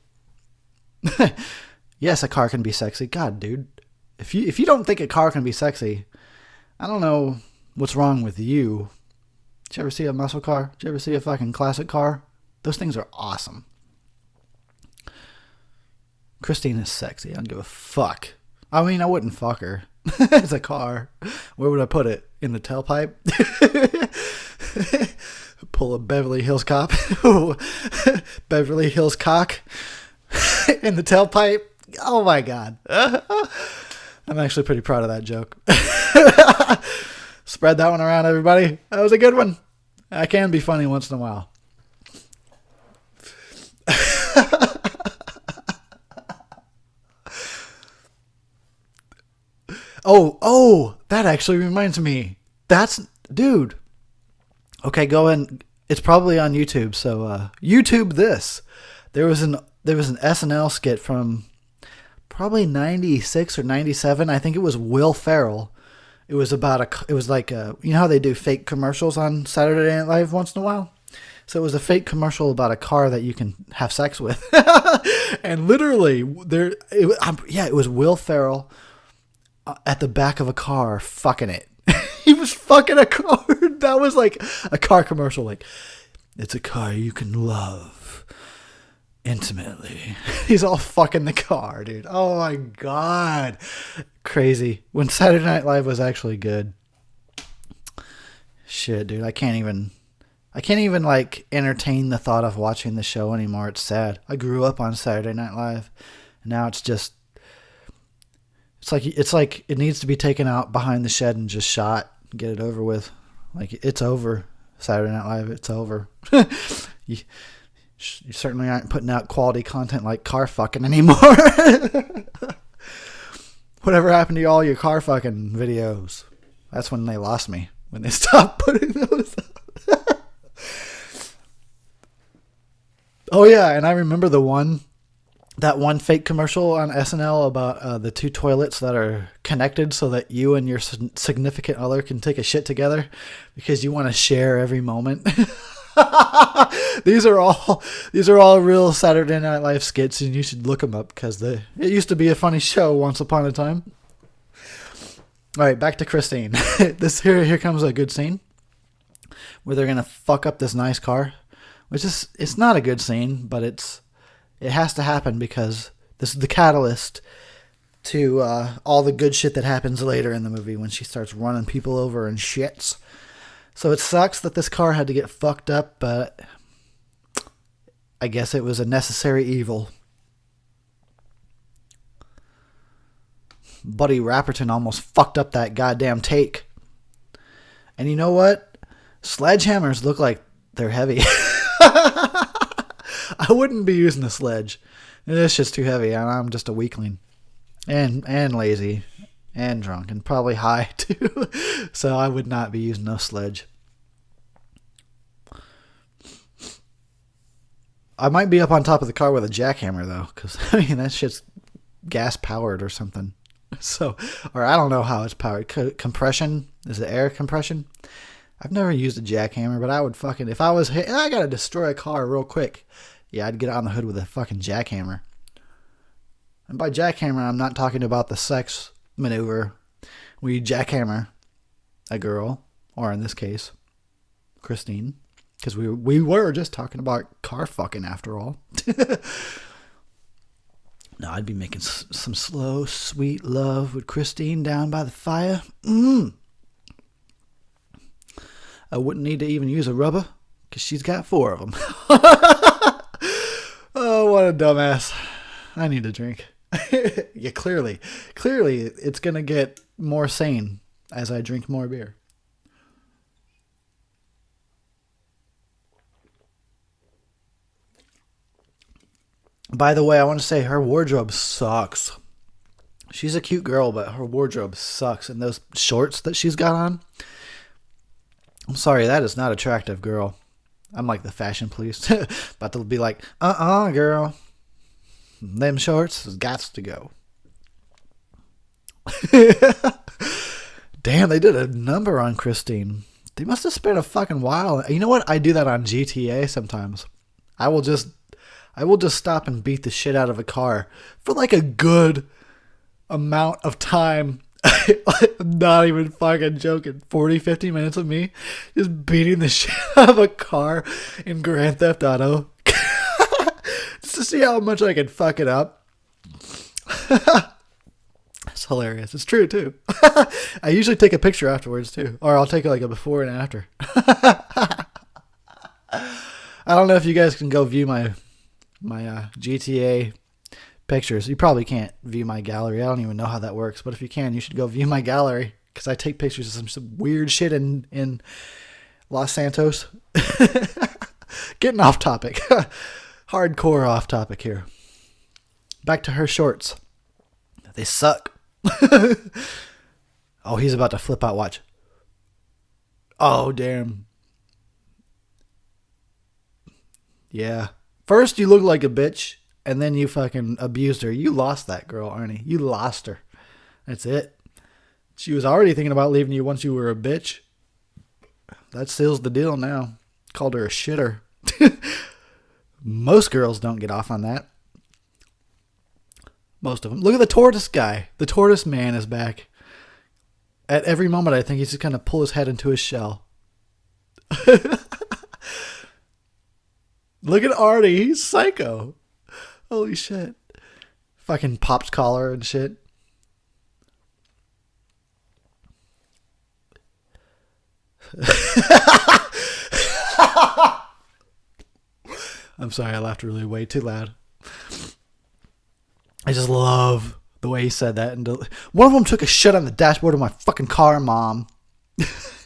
Yes, a car can be sexy. God, dude. If you don't think a car can be sexy, I don't know what's wrong with you. Did you ever see a muscle car? Did you ever see a fucking classic car? Those things are awesome. Christine is sexy. I don't give a fuck. I mean, I wouldn't fuck her. It's a car. Where would I put it? In the tailpipe? Pull a Beverly Hills cop. Beverly Hills cock. In the tailpipe. Oh my God. I'm actually pretty proud of that joke. Spread that one around, everybody. That was a good one. I can be funny once in a while. Oh, that actually reminds me. Dude. Okay, go in. It's probably on YouTube, so YouTube this. There was an SNL skit from probably 96 or 97. I think it was Will Ferrell. It was like you know how they do fake commercials on Saturday Night Live once in a while? So it was a fake commercial about a car that you can have sex with. And literally it was Will Ferrell at the back of a car fucking it. He was fucking a car. That was like a car commercial. Like, it's a car you can love intimately. He's all fucking the car, dude. Oh my God. Crazy. When Saturday Night Live was actually good. Shit, dude. I can't even like entertain the thought of watching the show anymore. It's sad. I grew up on Saturday Night Live. And now it's just, it's like it needs to be taken out behind the shed and just shot. Get it over with. Like, it's over. Saturday Night Live, it's over. You certainly aren't putting out quality content like car fucking anymore. Whatever happened to all your car fucking videos? That's when they lost me. When they stopped putting those up. Oh yeah, and I remember that one fake commercial on SNL about the two toilets that are connected so that you and your significant other can take a shit together because you want to share every moment. These are all real Saturday Night Live skits, and you should look them up because it used to be a funny show once upon a time. All right, back to Christine. Here comes a good scene where they're gonna fuck up this nice car, which is, it's not a good scene, but it has to happen because this is the catalyst to all the good shit that happens later in the movie when she starts running people over and shits. So it sucks that this car had to get fucked up, but I guess it was a necessary evil. Buddy Rapperton almost fucked up that goddamn take. And you know what? Sledgehammers look like they're heavy. I wouldn't be using a sledge. It's just too heavy. I'm just a weakling. And lazy. And drunk. And probably high too. So I would not be using no sledge. I might be up on top of the car with a jackhammer though. Because I mean that shit's gas powered or something. So, or I don't know how it's powered. Compression? Is it air compression? I've never used a jackhammer, but I would fucking, if I was, I gotta destroy a car real quick. Yeah, I'd get on the hood with a fucking jackhammer. And by jackhammer, I'm not talking about the sex maneuver where you jackhammer a girl, or in this case, Christine, because we were just talking about car fucking after all. No, I'd be making some slow, sweet love with Christine down by the fire. I wouldn't need to even use a rubber because she's got 4 of them. Oh, what a dumbass. I need a drink. Yeah, clearly, it's going to get more sane as I drink more beer. By the way, I want to say her wardrobe sucks. She's a cute girl, but her wardrobe sucks. And those shorts that she's got on, I'm sorry, that is not attractive, girl. I'm like the fashion police. About to be like, girl. Them shorts has got to go. Damn, they did a number on Christine. They must have spent a fucking while. You know what? I do that on GTA sometimes. I will just stop and beat the shit out of a car for like a good amount of time. I'm not even fucking joking. 40, 50 minutes of me just beating the shit out of a car in Grand Theft Auto. Just to see how much I can fuck it up. It's hilarious. It's true too. I usually take a picture afterwards too. Or I'll take like a before and after. I don't know if you guys can go view my GTA pictures. You probably can't view my gallery. I don't even know how that works. But if you can, you should go view my gallery. Because I take pictures of some weird shit in Los Santos. Getting off topic. Hardcore off topic here. Back to her shorts. They suck. Oh, he's about to flip out. Watch. Oh, damn. Yeah. First, you look like a bitch, and then you fucking abused her. You lost that girl, Arnie. You lost her. That's it. She was already thinking about leaving you once you were a bitch. That seals the deal now. Called her a shitter. Most girls don't get off on that. Most of them. Look at the tortoise guy. The tortoise man is back. At every moment, I think he's just going to pull his head into his shell. Look at Artie. He's psycho. Holy shit. Fucking pops collar and shit. I'm sorry, I laughed really way too loud. I just love the way he said that. And one of them took a shit on the dashboard of my fucking car, Mom.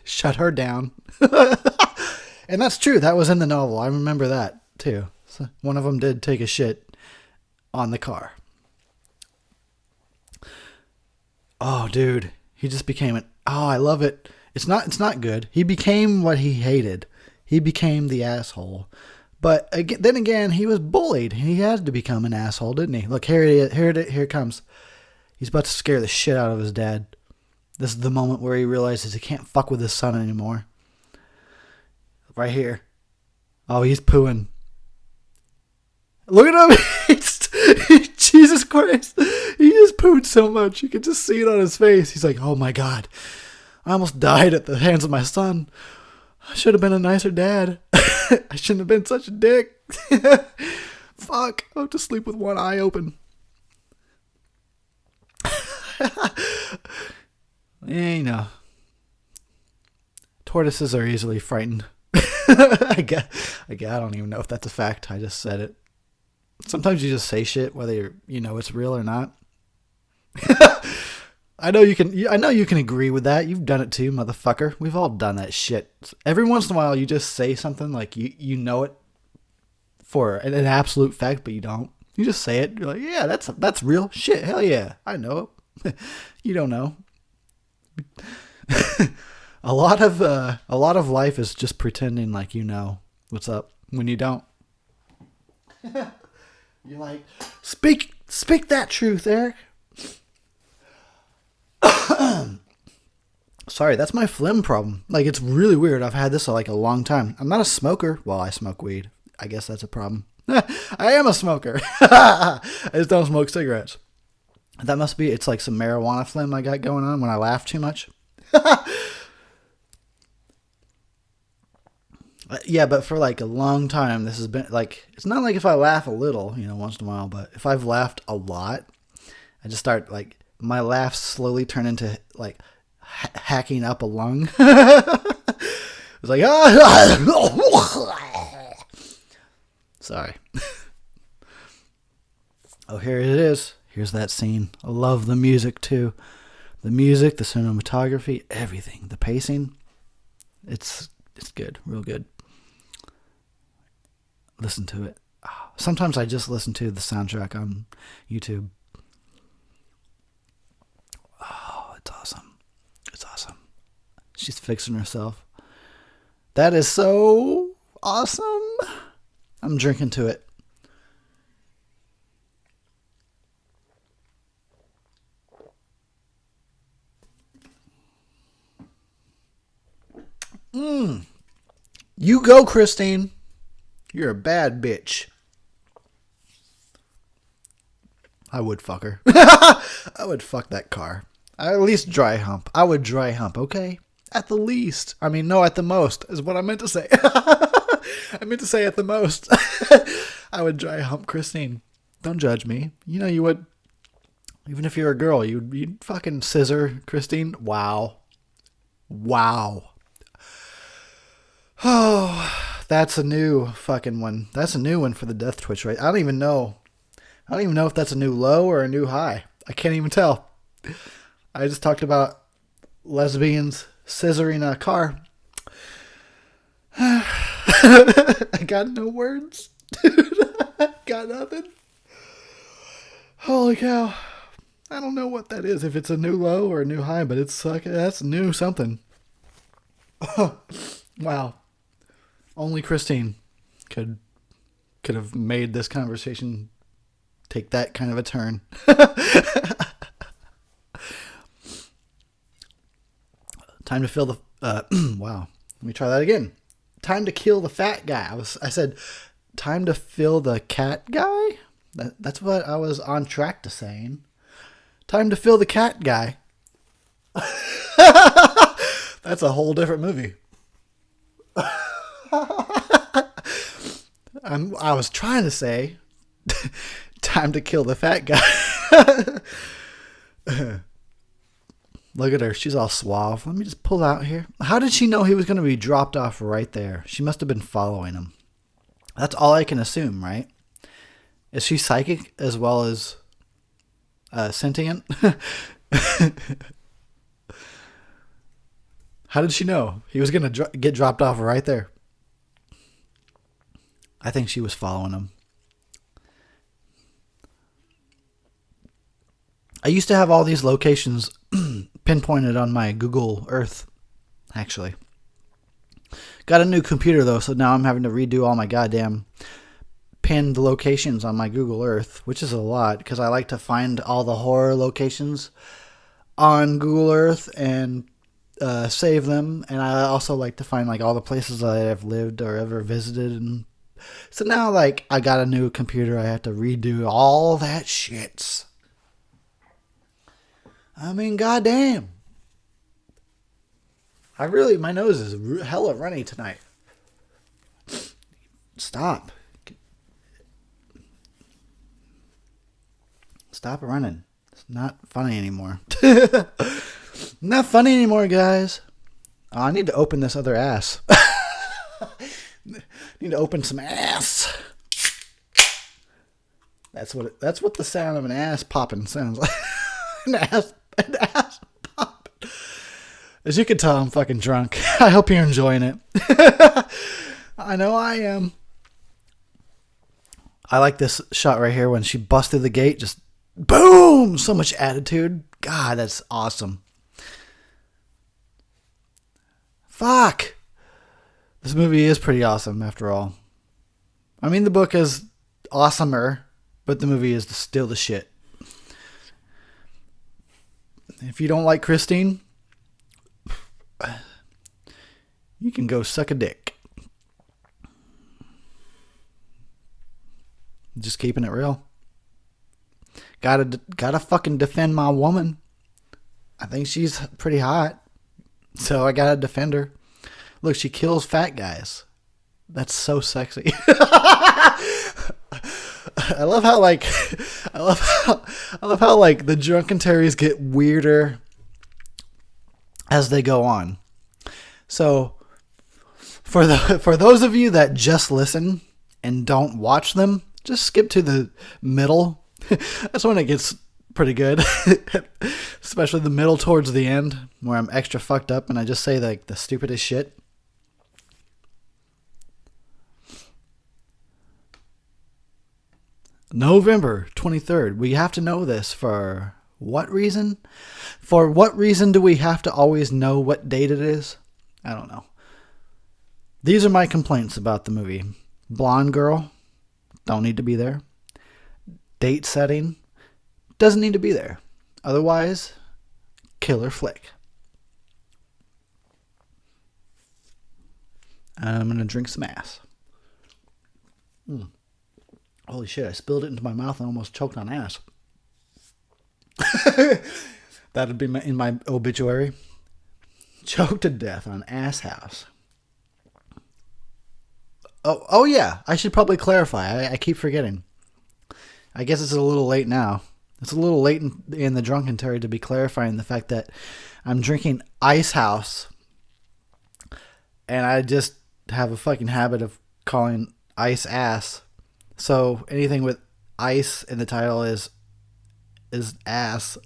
Shut her down. And that's true. That was in the novel. I remember that too. So one of them did take a shit on the car. Oh, dude. He just became an... Oh, I love it. It's not good. He became what he hated. He became the asshole. But then again, he was bullied. He had to become an asshole, didn't he? Look, here it comes. He's about to scare the shit out of his dad. This is the moment where he realizes he can't fuck with his son anymore. Right here. Oh, he's pooing. Look at him. Jesus Christ. He just pooed so much. You can just see it on his face. He's like, oh my God. I almost died at the hands of my son. I should have been a nicer dad. I shouldn't have been such a dick. Fuck. I have to sleep with one eye open. Yeah, you know. Tortoises are easily frightened. I don't even know if that's a fact. I just said it. Sometimes you just say shit whether you know it's real or not. I know you can agree with that. You've done it too, motherfucker. We've all done that shit. Every once in a while you just say something like you know it for an absolute fact, but you don't. You just say it. You're like, yeah, that's real shit. Hell yeah, I know it. You don't know. A lot of life is just pretending like you know what's up when you don't. You're like, speak that truth, Eric. Sorry, that's my phlegm problem. Like, it's really weird. I've had this for like a long time. I'm not a smoker. Well, I smoke weed. I guess that's a problem. I am a smoker. I just don't smoke cigarettes. That must be, it's like some marijuana phlegm I got going on when I laugh too much. Yeah, but for like a long time, this has been like, it's not like if I laugh a little, once in a while, but if I've laughed a lot, I just start like, my laughs slowly turn into like hacking up a lung. It's like, sorry. Oh, here it is. Here's that scene. I love the music too. The music, the cinematography, everything. The pacing. It's good. Real good. Listen to it. Sometimes I just listen to the soundtrack on YouTube. Oh, it's awesome. It's awesome. She's fixing herself. That is so awesome. I'm drinking to it. You go, Christine. You're a bad bitch. I would fuck her. I would fuck that car. I at least dry hump. I would dry hump, okay? At the least. I mean, no, at the most is what I meant to say. I meant to say at the most. I would dry hump Christine. Don't judge me. You would. Even if you're a girl, you'd fucking scissor Christine. Wow. Oh, that's a new fucking one. That's a new one for the Death Twitch, right? I don't even know if that's a new low or a new high. I can't even tell. I just talked about lesbians scissoring a car. I got no words. Got nothing. Holy cow. I don't know what that is. If it's a new low or a new high, but that's new something. Wow. Only Christine could have made this conversation take that kind of a turn. Time to fill the... wow. Let me try that again. Time to kill the fat guy. I said, time to fill the cat guy? That's what I was on track to saying. Time to fill the cat guy. That's a whole different movie. I was trying to say, time to kill the fat guy. Look at her. She's all suave. Let me just pull out here. How did she know he was going to be dropped off right there? She must have been following him. That's all I can assume, right? Is she psychic as well as sentient? How did she know he was going to get dropped off right there? I think she was following him. I used to have all these locations pinpointed on my Google Earth, actually. Got a new computer, though, so now I'm having to redo all my goddamn pinned locations on my Google Earth, which is a lot, because I like to find all the horror locations on Google Earth and save them, and I also like to find like all the places that I've lived or ever visited, and so now like I got a new computer, I have to redo all that shit. I mean, goddamn. My nose is hella runny tonight. Stop running. It's not funny anymore. Not funny anymore, guys. Oh, I need to open this other ass. Need to open some ass. That's what the sound of an ass popping sounds like. an ass popping. As you can tell, I'm fucking drunk. I hope you're enjoying it. I know I am. I like this shot right here when she busts through the gate. Just boom! So much attitude. God, that's awesome. Fuck. This movie is pretty awesome after all. I mean, the book is awesomer, but the movie is still the shit. If you don't like Christine, You can go suck a dick. Just keeping it real. Gotta fucking defend my woman. I think she's pretty hot. So I gotta defend her. Look, she kills fat guys. That's so sexy. I love how the Drunkentaries get weirder as they go on. So for those of you that just listen and don't watch them, just skip to the middle. That's when it gets pretty good. Especially the middle towards the end where I'm extra fucked up and I just say like the stupidest shit. November 23rd. We have to know this for what reason? For what reason do we have to always know what date it is? I don't know. These are my complaints about the movie. Blonde girl, don't need to be there. Date setting, doesn't need to be there. Otherwise, killer flick. I'm going to drink some ass. Holy shit, I spilled it into my mouth and almost choked on ass. That'd be in my obituary. Choked to death on Ass House. Oh yeah, I should probably clarify. I keep forgetting. I guess it's a little late now. It's a little late in the Drunkentary to be clarifying the fact that I'm drinking Ice House. And I just have a fucking habit of calling ice ass. So anything with ice in the title is ass.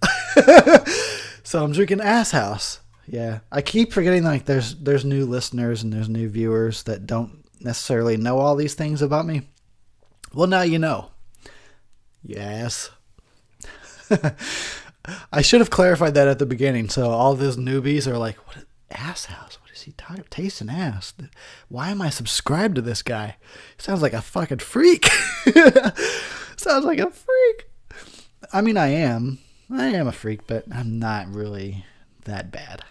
So I'm drinking Ass House. Yeah. I keep forgetting like there's new listeners and there's new viewers that don't necessarily know all these things about me. Well, now you know. Yes. I should have clarified that at the beginning. So all those newbies are like, what? Ass House? What is he talking about? Tasting ass? Why am I subscribed to this guy? Sounds like a fucking freak. Sounds like a freak. I mean, I am a freak, but I'm not really that bad.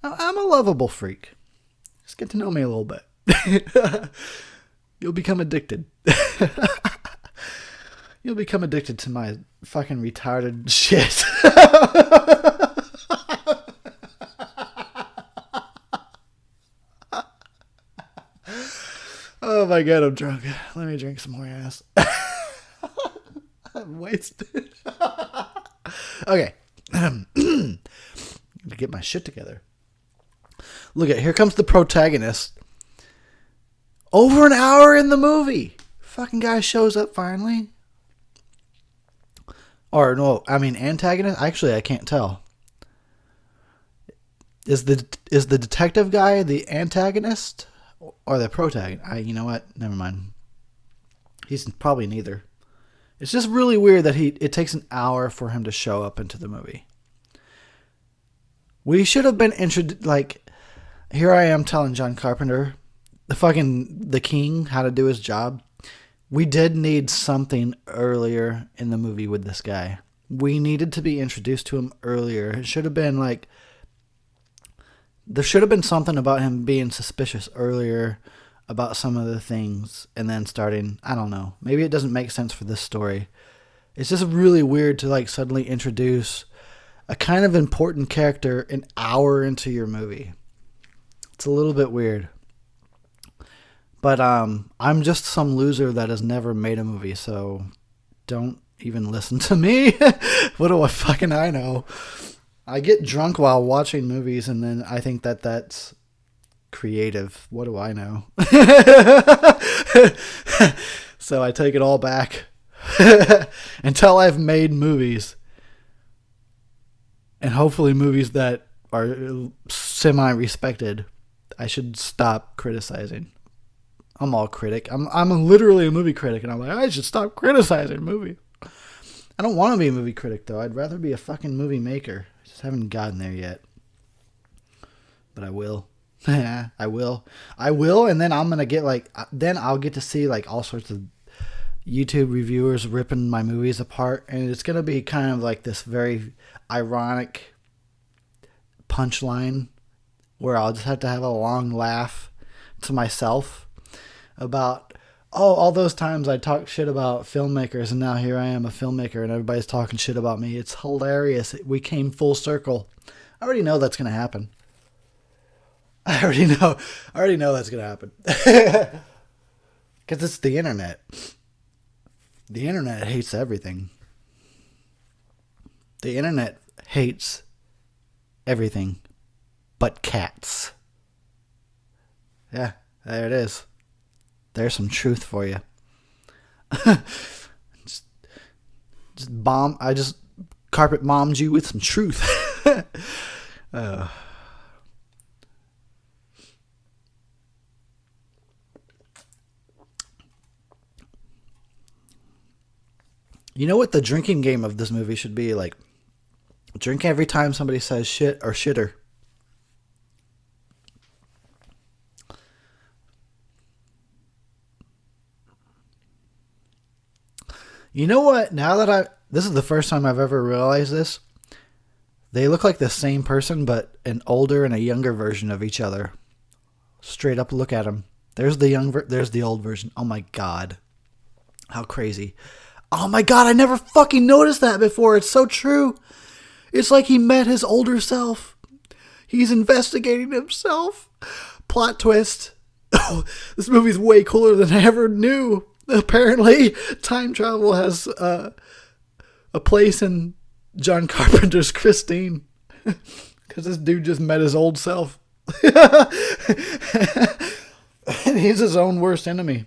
I'm a lovable freak. Just get to know me a little bit. You'll become addicted. You'll become addicted to my fucking retarded shit. Oh my god, I'm drunk. Let me drink some more ass. I'm wasted. Okay. To get my shit together. Look at, here comes the protagonist. Over an hour in the movie. Fucking guy shows up finally. Or no, I mean antagonist? Actually, I can't tell. Is the detective guy the antagonist or the protagonist? You know what? Never mind. He's probably neither. It's just really weird that it takes an hour for him to show up into the movie. We should have been introduced, like, here I am telling John Carpenter, the king, how to do his job. We did need something earlier in the movie with this guy. We needed to be introduced to him earlier. It should have been like, there should have been something about him being suspicious earlier about some of the things and then starting, I don't know. Maybe it doesn't make sense for this story. It's just really weird to like suddenly introduce a kind of important character an hour into your movie. It's a little bit weird. But I'm just some loser that has never made a movie, so don't even listen to me. What do I know? I get drunk while watching movies, and then I think that that's creative. What do I know? So I take it all back. Until I've made movies. And hopefully movies that are semi-respected, I should stop criticizing. I'm all critic. I'm literally a movie critic, and I'm like, I should stop criticizing movies. I don't want to be a movie critic, though. I'd rather be a fucking movie maker. I just haven't gotten there yet. But I will. I will, and then I'm going to then I'll get to see, like, all sorts of YouTube reviewers ripping my movies apart, and it's going to be kind of like this very ironic punchline where I'll just have to have a long laugh to myself about, all those times I talked shit about filmmakers, and now here I am, a filmmaker, and everybody's talking shit about me. It's hilarious. We came full circle. I already know that's going to happen. I already know that's going to happen. Because it's the internet. The internet hates everything. The internet hates everything but cats. Yeah, there it is. There's some truth for you. just I just carpet bombed you with some truth. You know what the drinking game of this movie should be? Like, drink every time somebody says shit or shitter. You know what? Now that this is the first time I've ever realized this. They look like the same person, but an older and a younger version of each other. Straight up look at them. There's the there's the old version. Oh my God. How crazy. Oh my God, I never fucking noticed that before. It's so true. It's like he met his older self. He's investigating himself. Plot twist. Oh, this movie's way cooler than I ever knew. Apparently, time travel has a place in John Carpenter's Christine. Because this dude just met his old self. And he's his own worst enemy.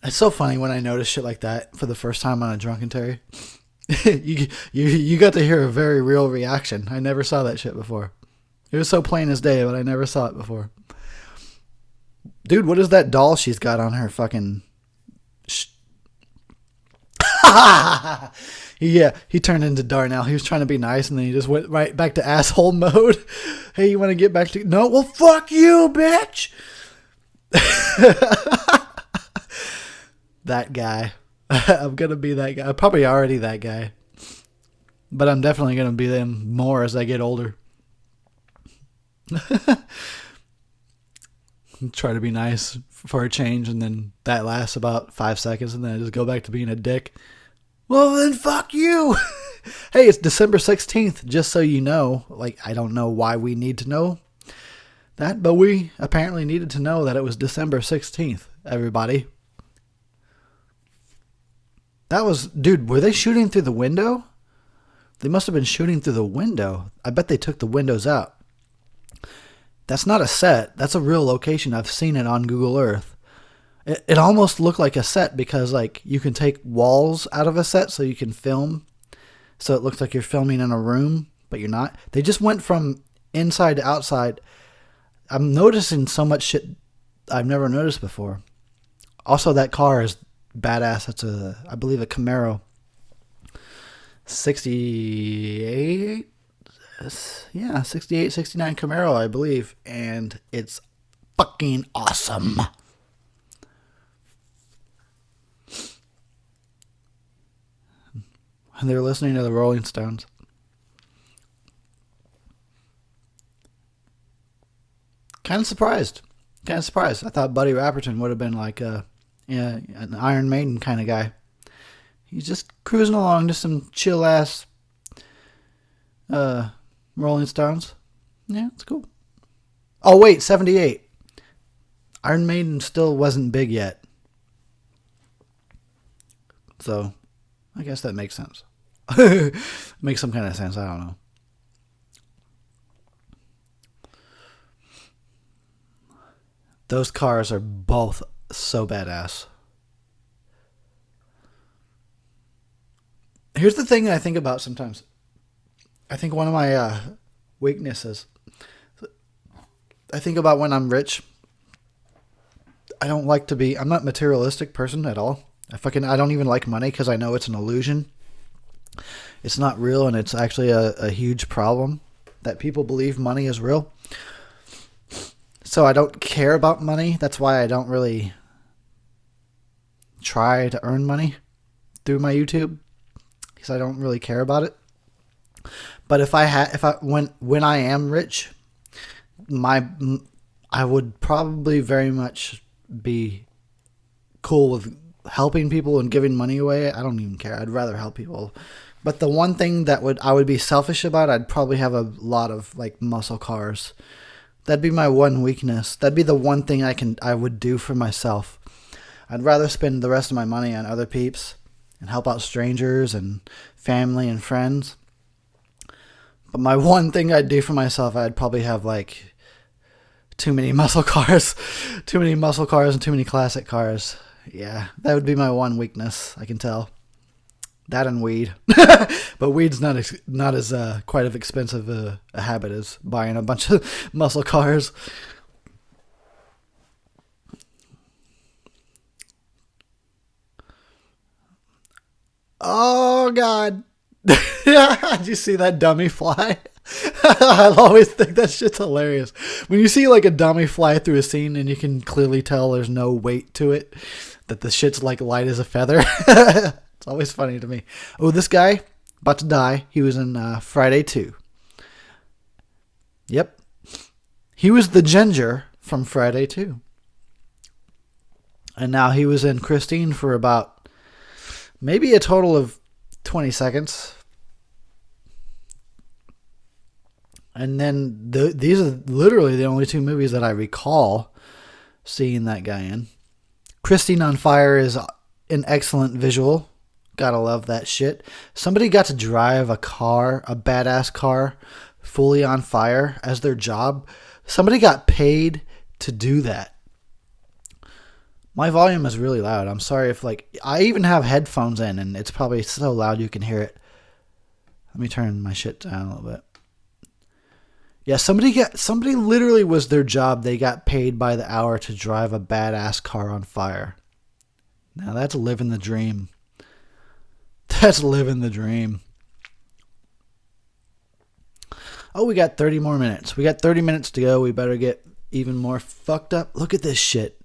It's so funny when I notice shit like that for the first time on a Drunkentary. you got to hear a very real reaction. I never saw that shit before. It was so plain as day, but I never saw it before. Dude, what is that doll she's got on her fucking... Yeah, he turned into Darnell. He was trying to be nice, and then he just went right back to asshole mode. Hey, you want to get back to... No, well, fuck you, bitch! That guy. I'm going to be that guy. I'm probably already that guy. But I'm definitely going to be them more as I get older. Try to be nice for a change, and then that lasts about 5 seconds, and then I just go back to being a dick. Well, then fuck you. Hey, it's December 16th, just so you know. Like, I don't know why we need to know that, but we apparently needed to know that it was December 16th, everybody. That was, dude, were they shooting through the window? They must have been shooting through the window. I bet they took the windows out. That's not a set. That's a real location. I've seen it on Google Earth. It almost looked like a set because, like, you can take walls out of a set so you can film. So it looks like you're filming in a room, but you're not. They just went from inside to outside. I'm noticing so much shit I've never noticed before. Also, that car is badass. It's I believe a Camaro 68. Yeah, 68, 69 Camaro, I believe. And it's fucking awesome. And they're listening to the Rolling Stones. Kind of surprised. I thought Buddy Rapperton would have been like an Iron Maiden kind of guy. He's just cruising along to some chill ass Rolling Stones. Yeah, it's cool. Oh wait, 78. Iron Maiden still wasn't big yet. So, I guess that makes sense. Makes some kind of sense, I don't know. Those cars are both so badass. Here's the thing I think about sometimes. I think one of my weaknesses. I think about when I'm rich. I'm not a materialistic person at all. I don't even like money because I know it's an illusion. It's not real, and it's actually a huge problem that people believe money is real. So I don't care about money. That's why I don't really try to earn money through my YouTube, because I don't really care about it. But when I am rich, I would probably very much be cool with helping people and giving money away. I don't even care. I'd rather help people. But the one thing that I would be selfish about, I'd probably have a lot of like muscle cars. That'd be my one weakness. That'd be the one thing I would do for myself. I'd rather spend the rest of my money on other peeps and help out strangers and family and friends. But my one thing I'd do for myself, I'd probably have like too many muscle cars. Too many muscle cars and too many classic cars. Yeah, that would be my one weakness, I can tell. That and weed. But weed's not as quite as expensive a habit as buying a bunch of muscle cars. Oh, God. Did you see that dummy fly? I always think that shit's hilarious. When you see like a dummy fly through a scene and you can clearly tell there's no weight to it, that the shit's like light as a feather. It's always funny to me. Oh, this guy, about to die. He was in Friday 2. Yep. He was the ginger from Friday 2. And now he was in Christine for about maybe a total of 20 seconds. And then these are literally the only 2 movies that I recall seeing that guy in. Christine on Fire is an excellent visual. Gotta love that shit. Somebody got to drive a car, a badass car, fully on fire as their job. Somebody got paid to do that. My volume is really loud. I'm sorry if I even have headphones in and it's probably so loud you can hear it. Let me turn my shit down a little bit. Yeah, somebody literally was their job. They got paid by the hour to drive a badass car on fire. Now that's living the dream. That's living the dream. Oh, we got 30 more minutes. We got 30 minutes to go. We better get even more fucked up. Look at this shit.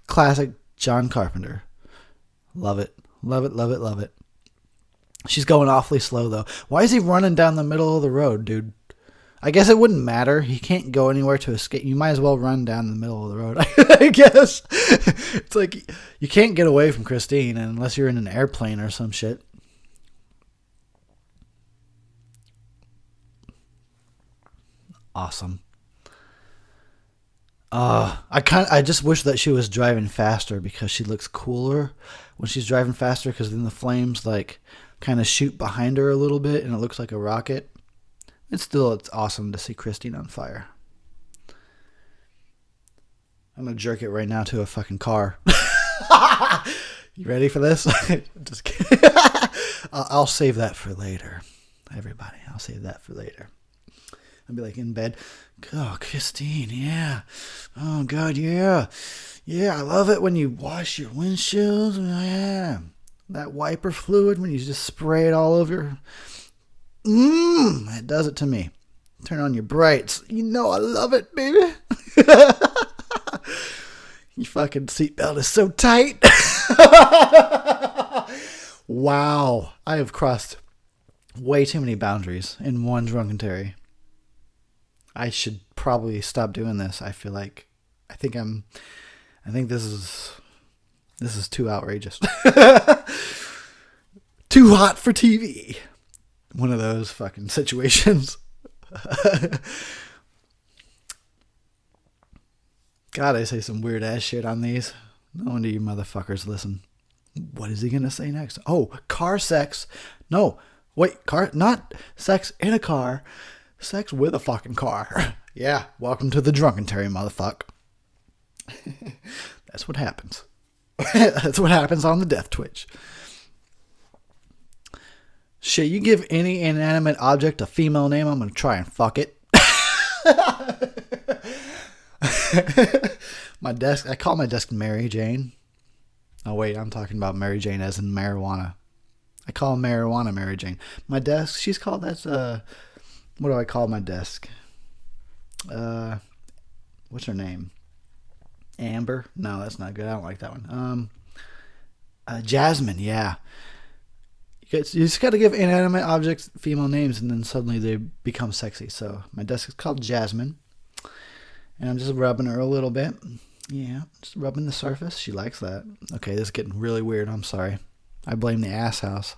Classic John Carpenter. Love it. Love it, love it, love it. She's going awfully slow, though. Why is he running down the middle of the road, dude? I guess it wouldn't matter. He can't go anywhere to escape. You might as well run down the middle of the road, I guess. It's like you can't get away from Christine unless you're in an airplane or some shit. Awesome. I just wish that she was driving faster because she looks cooler when she's driving faster, because then the flames like kind of shoot behind her a little bit and it looks like a rocket. It's awesome to see Christine on fire. I'm going to jerk it right now to a fucking car. You ready for this? Just kidding. I'll save that for later. Everybody, I'll save that for later. I'll be like in bed. Oh, Christine, yeah. Oh, God, yeah. Yeah, I love it when you wash your windshields. Yeah. That wiper fluid, when you just spray it all over. It does it to me. Turn on your brights. You know I love it, baby. Your fucking seatbelt is so tight. Wow. I have crossed way too many boundaries in one Drunkentary. I should probably stop doing this. I think this is too outrageous. Too hot for TV. One of those fucking situations. God, I say some weird ass shit on these. No wonder you motherfuckers listen. What is he gonna say next? Oh, car sex. No, wait, not sex in a car. Sex with a fucking car. Yeah, welcome to the Drunkentary, motherfucker. That's what happens. That's what happens on the Death Twitch. Shit, you give any inanimate object a female name, I'm going to try and fuck it. My desk, I call my desk Mary Jane. Oh, wait, I'm talking about Mary Jane as in marijuana. I call marijuana Mary Jane. My desk, she's called, what do I call my desk? What's her name? Amber? No, that's not good. I don't like that one. Jasmine, yeah. You just got to give inanimate objects female names, and then suddenly they become sexy. So my desk is called Jasmine, and I'm just rubbing her a little bit. Yeah, just rubbing the surface. She likes that. Okay, this is getting really weird. I'm sorry. I blame the ass house.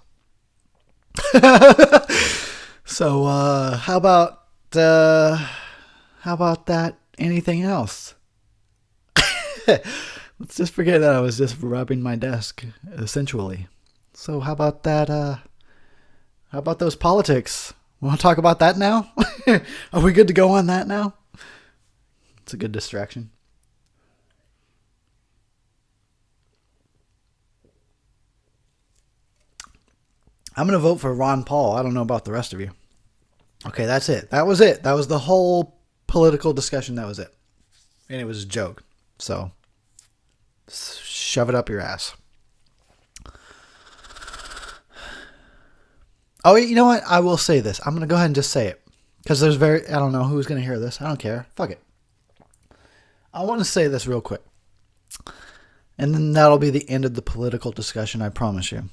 So how about that? Anything else? Let's just forget that I was just rubbing my desk sensually. So how about that? How about those politics? Want to talk about that now? Are we good to go on that now? It's a good distraction. I'm going to vote for Ron Paul. I don't know about the rest of you. Okay, that's it. That was it. That was the whole political discussion. That was it. And it was a joke. So, shove it up your ass. Oh, you know what? I will say this. I'm going to go ahead and just say it. Because I don't know who's going to hear this. I don't care. Fuck it. I want to say this real quick. And then that'll be the end of the political discussion, I promise you.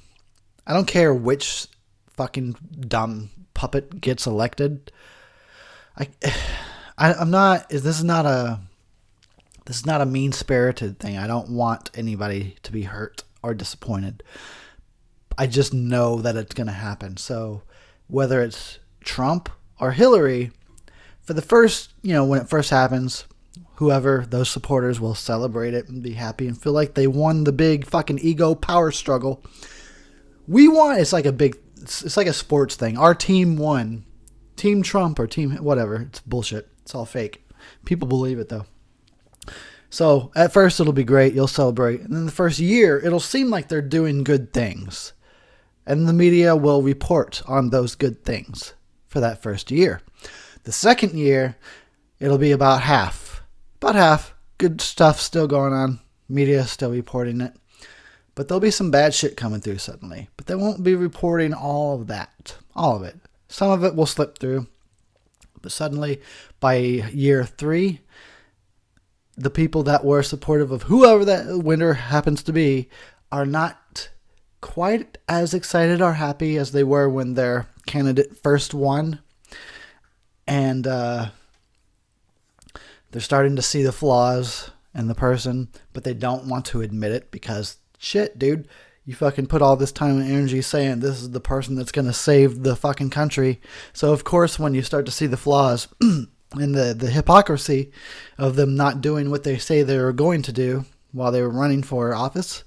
I don't care which fucking dumb puppet gets elected. I'm not. This is not a mean-spirited thing. I don't want anybody to be hurt or disappointed. I just know that it's going to happen. So whether it's Trump or Hillary, for the first, when it first happens, whoever, those supporters will celebrate it and be happy and feel like they won the big fucking ego power struggle. It's like a sports thing. Our team won. Team Trump or team whatever. It's bullshit. It's all fake. People believe it though. So at first it'll be great. You'll celebrate. And then the first year, it'll seem like they're doing good things. And the media will report on those good things for that first year. The second year, it'll be about half. About half. Good stuff still going on. Media still reporting it. But there'll be some bad shit coming through suddenly. But they won't be reporting all of that. All of it. Some of it will slip through. But suddenly, by year 3, the people that were supportive of whoever that winner happens to be are not quite as excited or happy as they were when their candidate first won. And they're starting to see the flaws in the person, but they don't want to admit it because, shit, dude, you fucking put all this time and energy saying this is the person that's going to save the fucking country. So, of course, when you start to see the flaws and the hypocrisy of them not doing what they say they were going to do while they were running for office,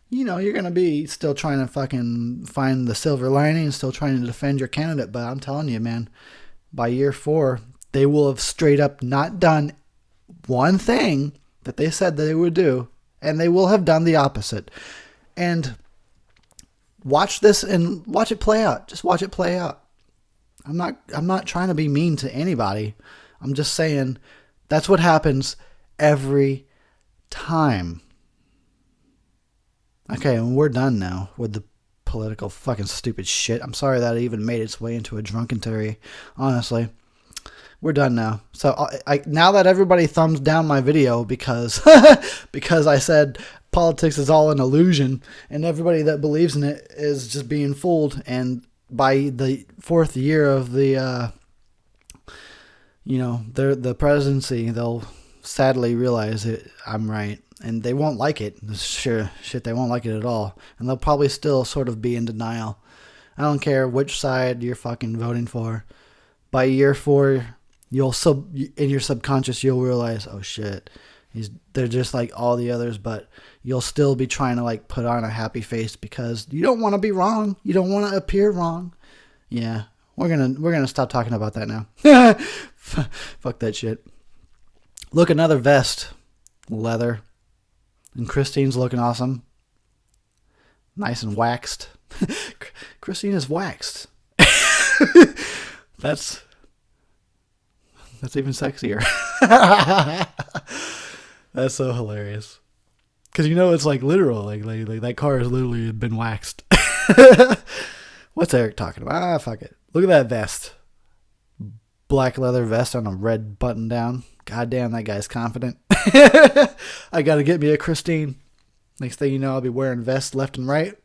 you're going to be still trying to fucking find the silver lining and still trying to defend your candidate. But I'm telling you, man, by year 4, they will have straight up not done one thing that they said that they would do, and they will have done the opposite. And watch this and watch it play out. Just watch it play out. I'm not trying to be mean to anybody. I'm just saying that's what happens every time. Okay, and we're done now with the political fucking stupid shit. I'm sorry that it even made its way into a drunkentary, honestly. We're done now. So now that everybody thumbs down my video because because I said politics is all an illusion and everybody that believes in it is just being fooled, and by the 4th year of the the presidency, they'll sadly realize it. I'm right. And they won't like it. Sure, shit, they won't like it at all. And they'll probably still sort of be in denial. I don't care which side you're fucking voting for. By year 4, in your subconscious, you'll realize, oh shit, they're just like all the others, but you'll still be trying to like put on a happy face because you don't want to be wrong. You don't want to appear wrong. Yeah, we're gonna stop talking about that now. Fuck that shit. Look, another vest, leather. And Christine's looking awesome. Nice and waxed. Christine is waxed. That's even sexier. That's so hilarious. Because it's like literal. Like that car has literally been waxed. What's Eric talking about? Fuck it. Look at that vest. Black leather vest on a red button down. God damn, that guy's confident. I gotta get me a Christine. Next thing you know, I'll be wearing vests left and right.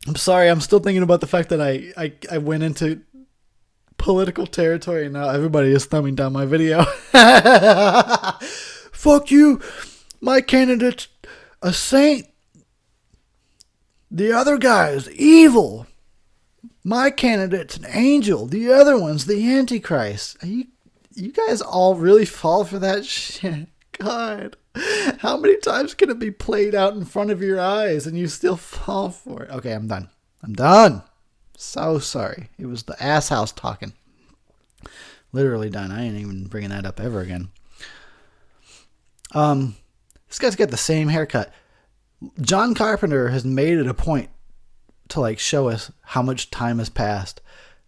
I'm sorry. I'm still thinking about the fact that I went into political territory and now everybody is thumbing down my video. Fuck you. My candidate's a saint. The other guy is evil. My candidate's an angel. The other one's the Antichrist. You guys all really fall for that shit. God. How many times can it be played out in front of your eyes and you still fall for it? Okay, I'm done. I'm done. So sorry. It was the ass house talking. Literally done. I ain't even bringing that up ever again. This guy's got the same haircut. John Carpenter has made it a point to like show us how much time has passed.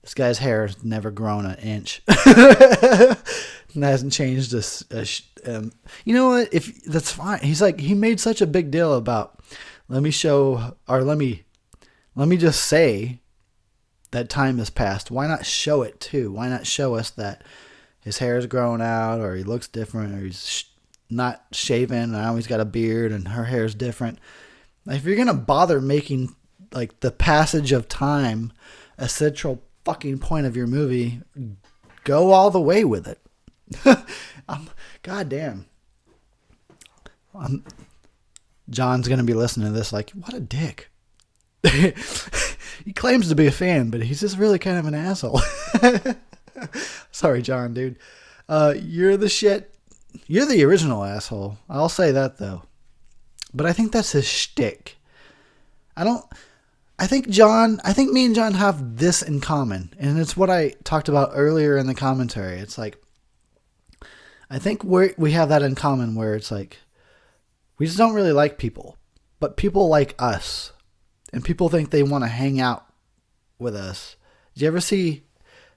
This guy's hair has never grown an inch. And hasn't changed you know what? If that's fine. He's like, he made such a big deal about, let me just say that time has passed. Why not show it too? Why not show us that his hair is growing out, or he looks different, or he's not shaven, and now he's got a beard and her hair is different. Like, if you're going to bother making like the passage of time a central fucking point of your movie, go all the way with it. God damn. John's going to be listening to this like, what a dick. He claims to be a fan, but he's just really kind of an asshole. Sorry, John, dude. You're the shit. You're the original asshole. I'll say that, though. But I think that's his shtick. I think me and John have this in common. And it's what I talked about earlier in the commentary. It's like, I think we have that in common where it's like, we just don't really like people. But people like us. And people think they want to hang out with us. Did you ever see,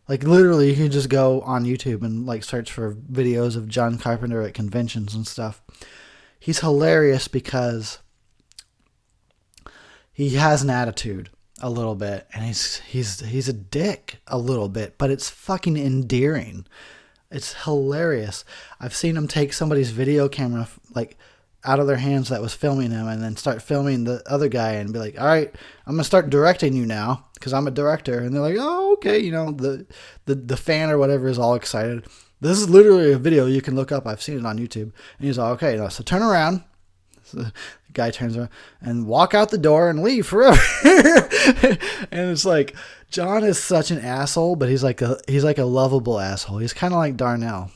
like, literally you can just go on YouTube and like search for videos of John Carpenter at conventions and stuff. He's hilarious because he has an attitude a little bit, and he's a dick a little bit, but it's fucking endearing. It's hilarious. I've seen him take somebody's video camera like out of their hands that was filming him, and then start filming the other guy and be like, all right, I'm going to start directing you now because I'm a director. And they're like, oh, okay. You know, the fan or whatever is all excited. This is literally a video you can look up. I've seen it on YouTube. And he's like, okay, so turn around. So the guy turns around and walk out the door and leave forever. And it's like, John is such an asshole, but he's like a lovable asshole. He's kind of like Darnell.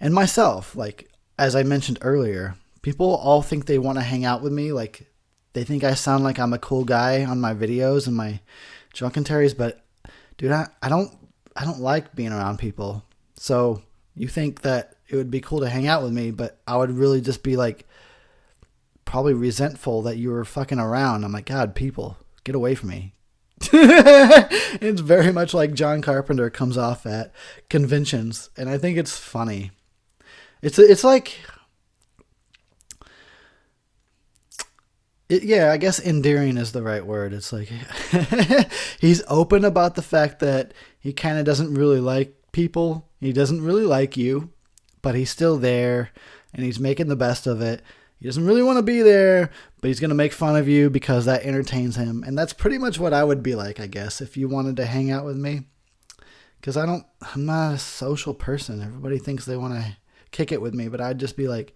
And myself, like, as I mentioned earlier, people all think they want to hang out with me. Like, they think I sound like I'm a cool guy on my videos and my Drunkentaries, but dude, I don't like being around people. So you think that it would be cool to hang out with me, but I would really just be like, probably resentful that you were fucking around. I'm like, God, people, get away from me. It's very much like John Carpenter comes off at conventions, and I think it's funny. It's like, yeah, I guess endearing is the right word. It's like, he's open about the fact that he kind of doesn't really like people. He doesn't really like you, but he's still there, and he's making the best of it. He doesn't really want to be there, but he's going to make fun of you because that entertains him. And that's pretty much what I would be like, I guess, if you wanted to hang out with me. Because I'm not a social person. Everybody thinks they want to kick it with me, but I'd just be like,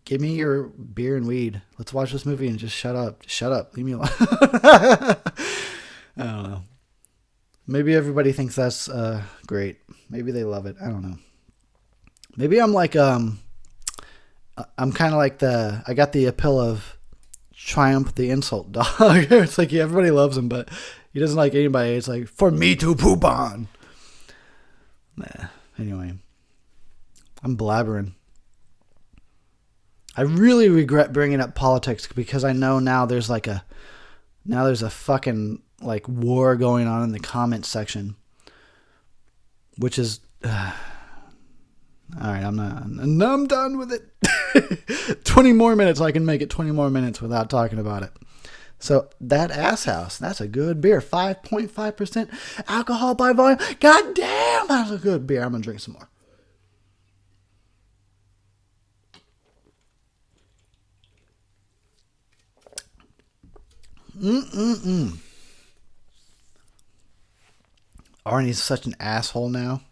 give me your beer and weed. Let's watch this movie and just shut up. Shut up. Leave me alone. I don't know. Maybe everybody thinks that's great. Maybe they love it. I don't know. Maybe I'm like, I'm kind of like I got the appeal of Triumph the insult dog. It's like, yeah, everybody loves him, but he doesn't like anybody. It's like, for me to poop on. Nah. Anyway, I'm blabbering. I really regret bringing up politics because I know now there's a fucking like war going on in the comment section, which is, all right, I'm done with it. 20 more minutes. I can make it 20 more minutes without talking about it. So that Ass House, that's a good beer. 5.5% alcohol by volume. God damn, that's a good beer. I'm going to drink some more. Arnie's such an asshole now.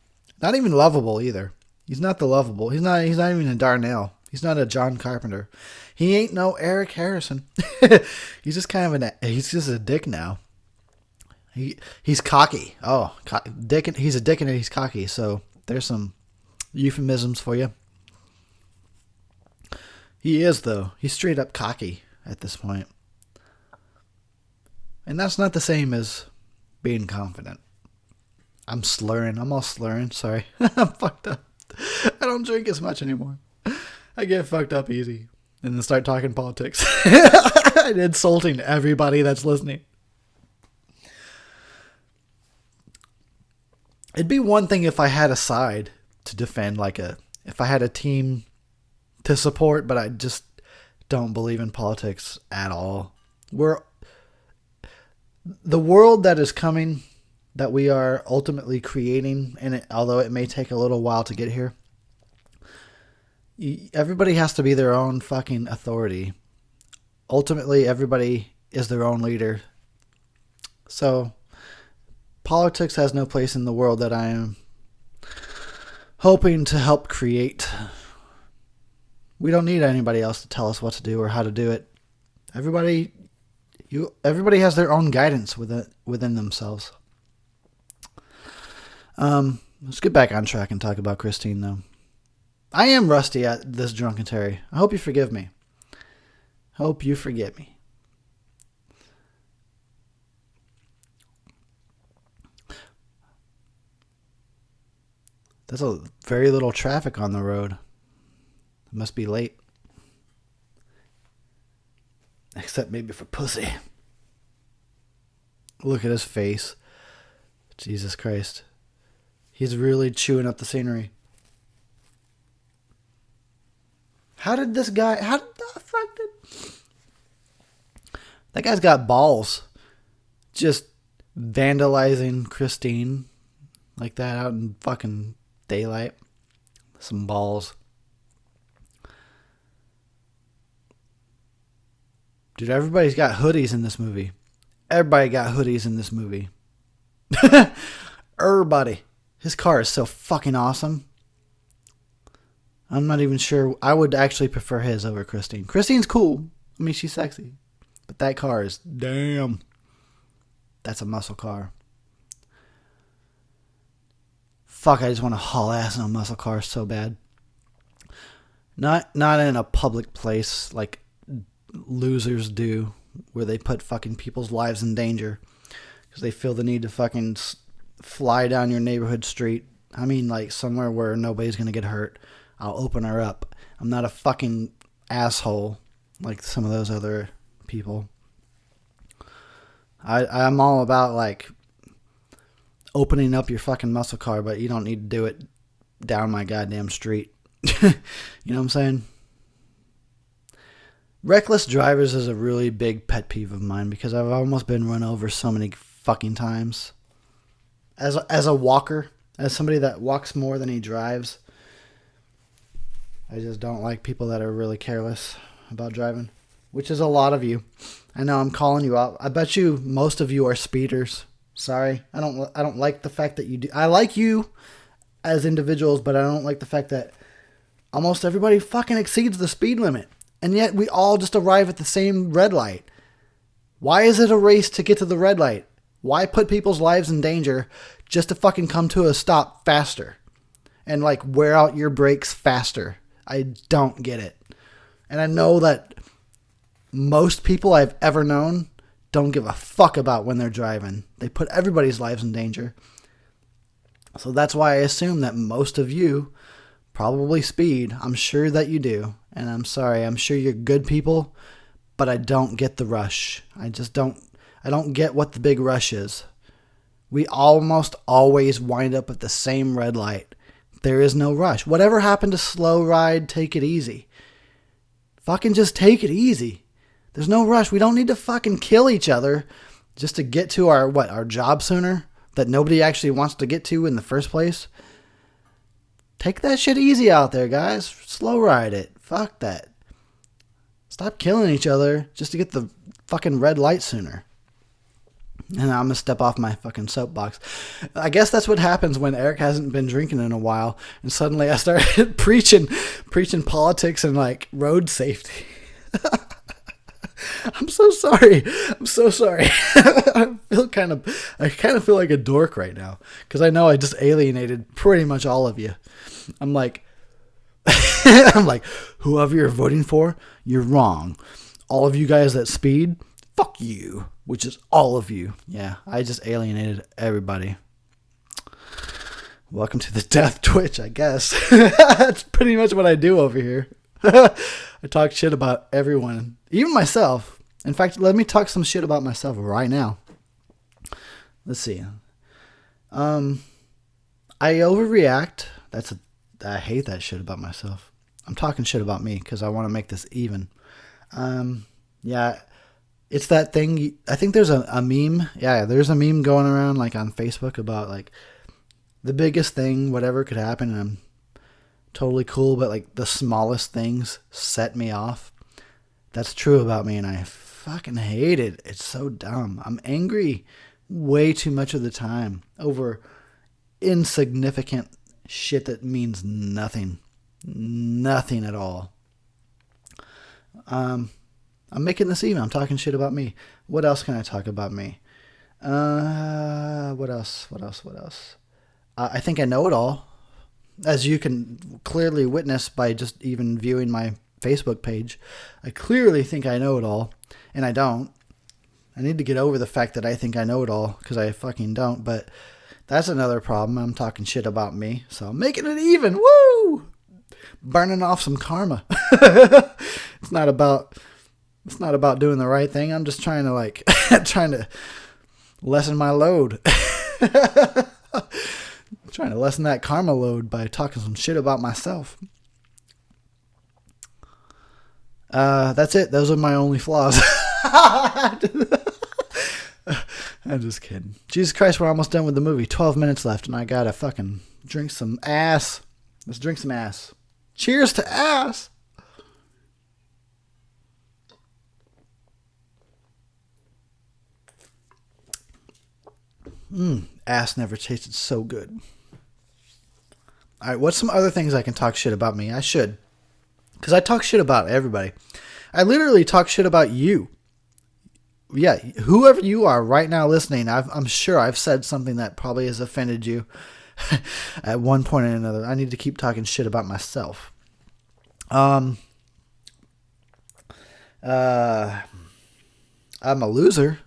Not even lovable either. He's not the lovable. He's not even a Darnell. He's not a John Carpenter. He ain't no Eric Harrison. He's just kind of he's just a dick now. He's cocky. Oh, dick. He's a dick and he's cocky. So there's some euphemisms for you. He is, though. He's straight up cocky at this point. And that's not the same as being confident. I'm slurring. I'm all slurring. Sorry. I'm fucked up. I don't drink as much anymore. I get fucked up easy. And then start talking politics. And insulting everybody that's listening. It'd be one thing if I had a side to defend, if I had a team to support, but I just don't believe in politics at all. The world that is coming, that we are ultimately creating, and although it may take a little while to get here, everybody has to be their own fucking authority. Ultimately, everybody is their own leader. So, politics has no place in the world that I am hoping to help create. We don't need anybody else to tell us what to do or how to do it. Everybody has their own guidance within themselves. Let's get back on track and talk about Christine, though. I am rusty at this Drunkentary. I hope you forgive me. Hope you forget me. There's a very little traffic on the road. It must be late. Except maybe for pussy. Look at his face. Jesus Christ. He's really chewing up the scenery. How did the fuck did... That guy's got balls. Just vandalizing Christine like that out in fucking daylight. Some balls. Dude, everybody's got hoodies in this movie. Everybody got hoodies in this movie. Everybody. His car is so fucking awesome. I'm not even sure. I would actually prefer his over Christine. Christine's cool. I mean, she's sexy. But that car is, damn. That's a muscle car. Fuck, I just want to haul ass in a muscle car so bad. Not in a public place like losers do, where they put fucking people's lives in danger because they feel the need to fucking fly down your neighborhood street. I mean, like somewhere where nobody's gonna get hurt. I'll open her up. I'm not a fucking asshole like some of those other people. I'm all about like opening up your fucking muscle car, but you don't need to do it down my goddamn street. You know what I'm saying? Reckless drivers is a really big pet peeve of mine because I've almost been run over so many fucking times. As a walker, as somebody that walks more than he drives, I just don't like people that are really careless about driving, which is a lot of you. I know I'm calling you out. I bet you most of you are speeders. Sorry. I don't like the fact that you do. I like you as individuals, but I don't like the fact that almost everybody fucking exceeds the speed limit. And yet we all just arrive at the same red light. Why is it a race to get to the red light? Why put people's lives in danger just to fucking come to a stop faster? And like wear out your brakes faster? I don't get it. And I know that most people I've ever known don't give a fuck about when they're driving. They put everybody's lives in danger. So that's why I assume that most of you probably speed. I'm sure that you do. And I'm sorry. I'm sure you're good people, but I don't get the rush. I don't get what the big rush is. We almost always wind up at the same red light. There is no rush. Whatever happened to slow ride, take it easy? Fucking just take it easy. There's no rush. We don't need to fucking kill each other just to get to our job sooner that nobody actually wants to get to in the first place. Take that shit easy out there, guys. Slow ride it. Fuck that. Stop killing each other just to get the fucking red light sooner. And I'm going to step off my fucking soapbox. I guess that's what happens when Eric hasn't been drinking in a while. And suddenly I started preaching politics and like road safety. I'm so sorry. I kind of feel like a dork right now. Because I know I just alienated pretty much all of you. I'm like, whoever you're voting for, you're wrong. All of you guys that speed, fuck you. Which is all of you. Yeah, I just alienated everybody. Welcome to the Death Twitch, I guess. That's pretty much what I do over here. I talk shit about everyone, even myself. In fact, let me talk some shit about myself right now. Let's see. I overreact. I hate that shit about myself. I'm talking shit about me because I want to make this even. Yeah. It's that thing. I think there's a meme. Yeah, there's a meme going around like on Facebook about like the biggest thing, whatever could happen, and I'm totally cool, but like the smallest things set me off. That's true about me, and I fucking hate it. It's so dumb. I'm angry way too much of the time over insignificant shit that means nothing. Nothing at all. I'm making this even. I'm talking shit about me. What else can I talk about me? What else? I think I know it all. As you can clearly witness by just even viewing my Facebook page. I clearly think I know it all. And I don't. I need to get over the fact that I think I know it all. Because I fucking don't. But that's another problem. I'm talking shit about me. So I'm making it even. Woo! Burning off some karma. It's not about doing the right thing. I'm just trying to lessen my load. Trying to lessen that karma load by talking some shit about myself. That's it. Those are my only flaws. I'm just kidding. Jesus Christ, we're almost done with the movie. 12 minutes left and I gotta fucking drink some ass. Let's drink some ass. Cheers to ass. Ass never tasted so good. All right, what's some other things I can talk shit about me? I should. Because I talk shit about everybody. I literally talk shit about you. Yeah, whoever you are right now listening, I'm sure I've said something that probably has offended you at one point or another. I need to keep talking shit about myself. I'm a loser.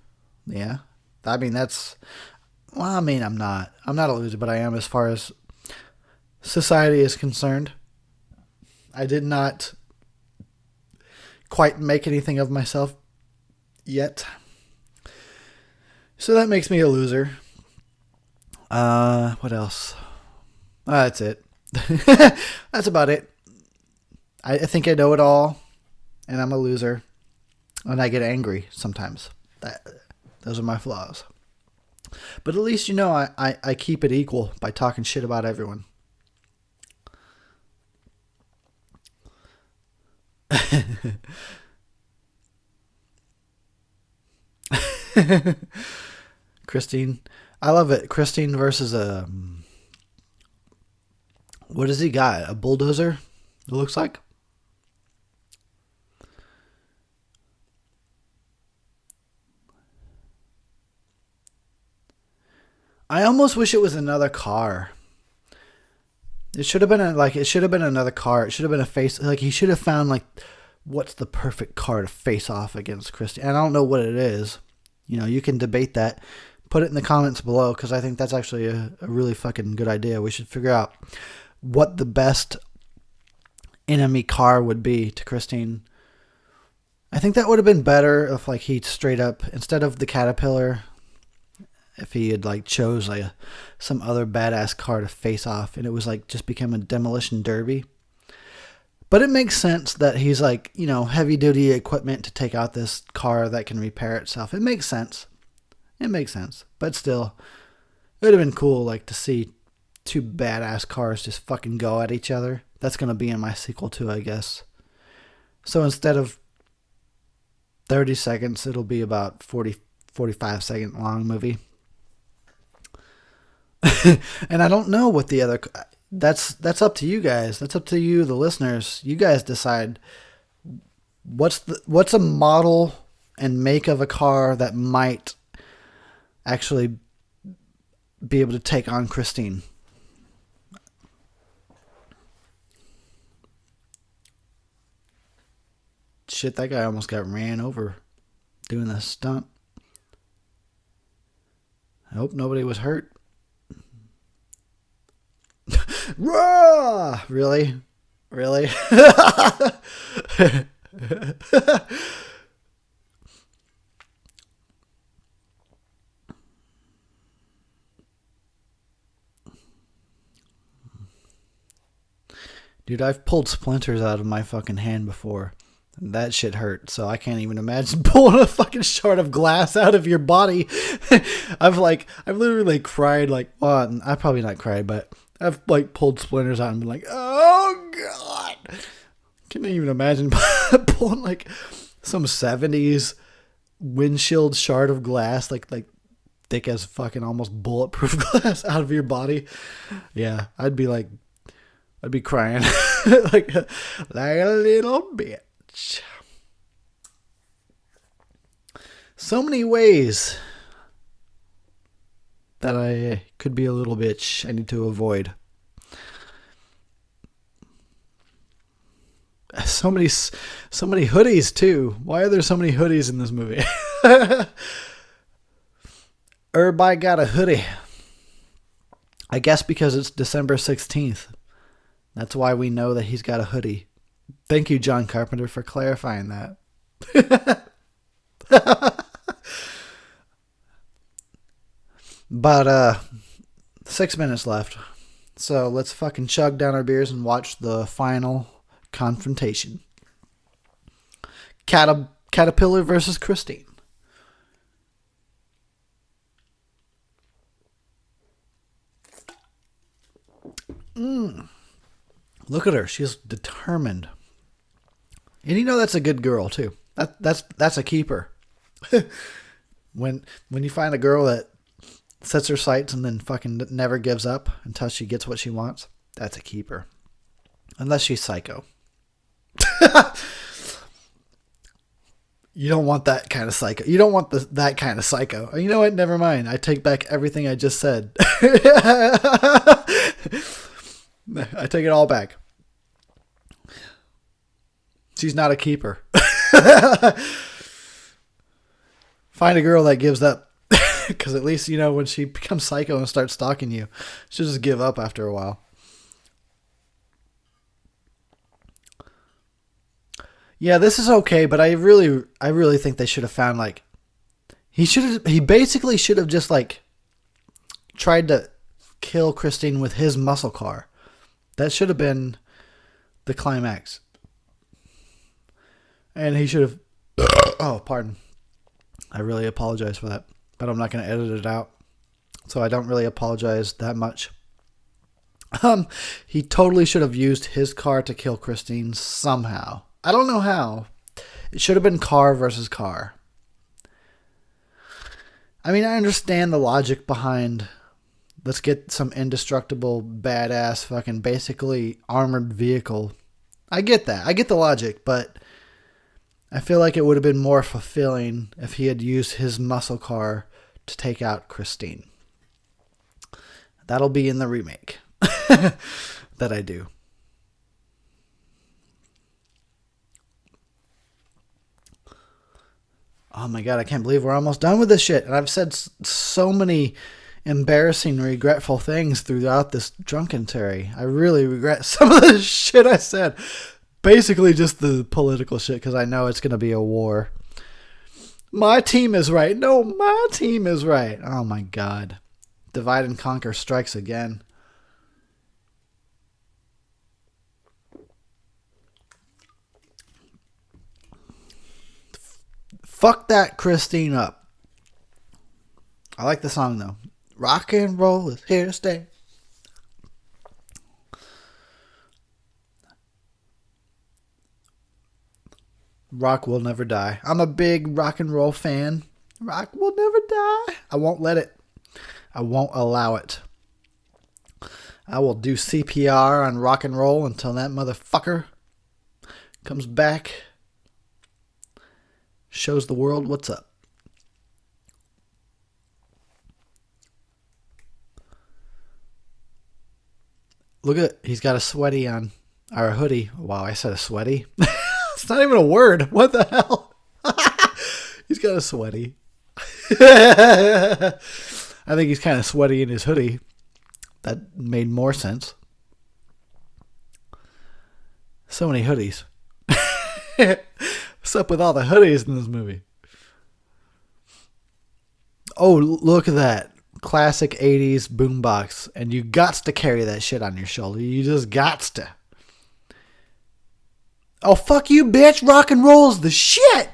Yeah. I mean, I'm not a loser, but I am as far as society is concerned. I did not quite make anything of myself yet. So that makes me a loser. What else? That's it. That's about it. I think I know it all, and I'm a loser, and I get angry sometimes. Those are my flaws. But at least, I keep it equal by talking shit about everyone. Christine. I love it. Christine versus what has he got? A bulldozer? It looks like. I almost wish it was another car. It should have been another car. It should have been a face. Like he should have found what's the perfect car to face off against Christy. And I don't know what it is. You can debate that. Put it in the comments below because I think that's actually a really fucking good idea. We should figure out what the best enemy car would be to Christine. I think that would have been better if he straight up, instead of the Caterpillar, if he had chose some other badass car to face off and it was just become a demolition derby. But it makes sense that he's heavy duty equipment to take out this car that can repair itself. It makes sense. But still, it would have been cool to see two badass cars just fucking go at each other. That's going to be in my sequel too, I guess. So instead of 30 seconds. It'll be about 45-second long movie. And I don't know what the other... That's up to you guys. That's up to you, the listeners. You guys decide what's a model and make of a car that might actually be able to take on Christine. Shit, that guy almost got ran over doing the stunt. I hope nobody was hurt. Really? Really? Dude, I've pulled splinters out of my fucking hand before. That shit hurt, so I can't even imagine pulling a fucking shard of glass out of your body. I've literally cried, like, well, I probably not cried, but I've like pulled splinters out and been like, oh god. Can't even imagine pulling like some 70s windshield shard of glass, like thick as fucking almost bulletproof glass out of your body. Yeah, I'd be crying like a little bitch. So many ways that I could be a little bitch I need to avoid. So many hoodies too. Why are there so many hoodies in this movie? Everybody got a hoodie. I guess because it's December 16th. That's why we know that he's got a hoodie. Thank you, John Carpenter, for clarifying that. But 6 minutes left. So let's fucking chug down our beers and watch the final confrontation. Caterpillar versus Christine. Look at her. She's determined. And you know that's a good girl too. That's a keeper. When you find a girl that sets her sights and then fucking never gives up until she gets what she wants, that's a keeper. Unless she's psycho. You don't want that kind of psycho. You don't want that kind of psycho. You know what? Never mind. I take back everything I just said. I take it all back. She's not a keeper. Find a girl that gives up. Because at least, you know, when she becomes psycho and starts stalking you, she'll just give up after a while. Yeah, this is okay, but I really think they should have found, like, he basically should have just, like, tried to kill Christine with his muscle car. That should have been the climax. And he should have... Oh, pardon. I really apologize for that. But I'm not going to edit it out. So I don't really apologize that much. He totally should have used his car to kill Christine somehow. I don't know how. It should have been car versus car. I mean, I understand the logic behind... Let's get some indestructible, badass, fucking basically armored vehicle. I get that. I get the logic, but I feel like it would have been more fulfilling if he had used his muscle car to take out Christine. That'll be in the remake that I do. Oh my god, I can't believe we're almost done with this shit. And I've said so many embarrassing, regretful things throughout this Drunkentary. I really regret some of the shit I said. Basically just the political shit, because I know it's going to be a war. My team is right. No, my team is right. Oh my god. Divide and conquer strikes again. Fuck that Christine up. I like the song though. Rock and roll is here to stay. Rock will never die. I'm a big rock and roll fan. Rock will never die. I won't let it. I won't allow it. I will do CPR on rock and roll until that motherfucker comes back, shows the world what's up. Look at, he's got a sweaty on, or a hoodie. Wow, I said a sweaty. It's not even a word. What the hell? He's got a sweaty. I think he's kind of sweaty in his hoodie. That made more sense. So many hoodies. What's up with all the hoodies in this movie? Oh, look at that. Classic 80s boombox. And you gots to carry that shit on your shoulder. You just gots to. Oh, fuck you, bitch. Rock and roll's the shit.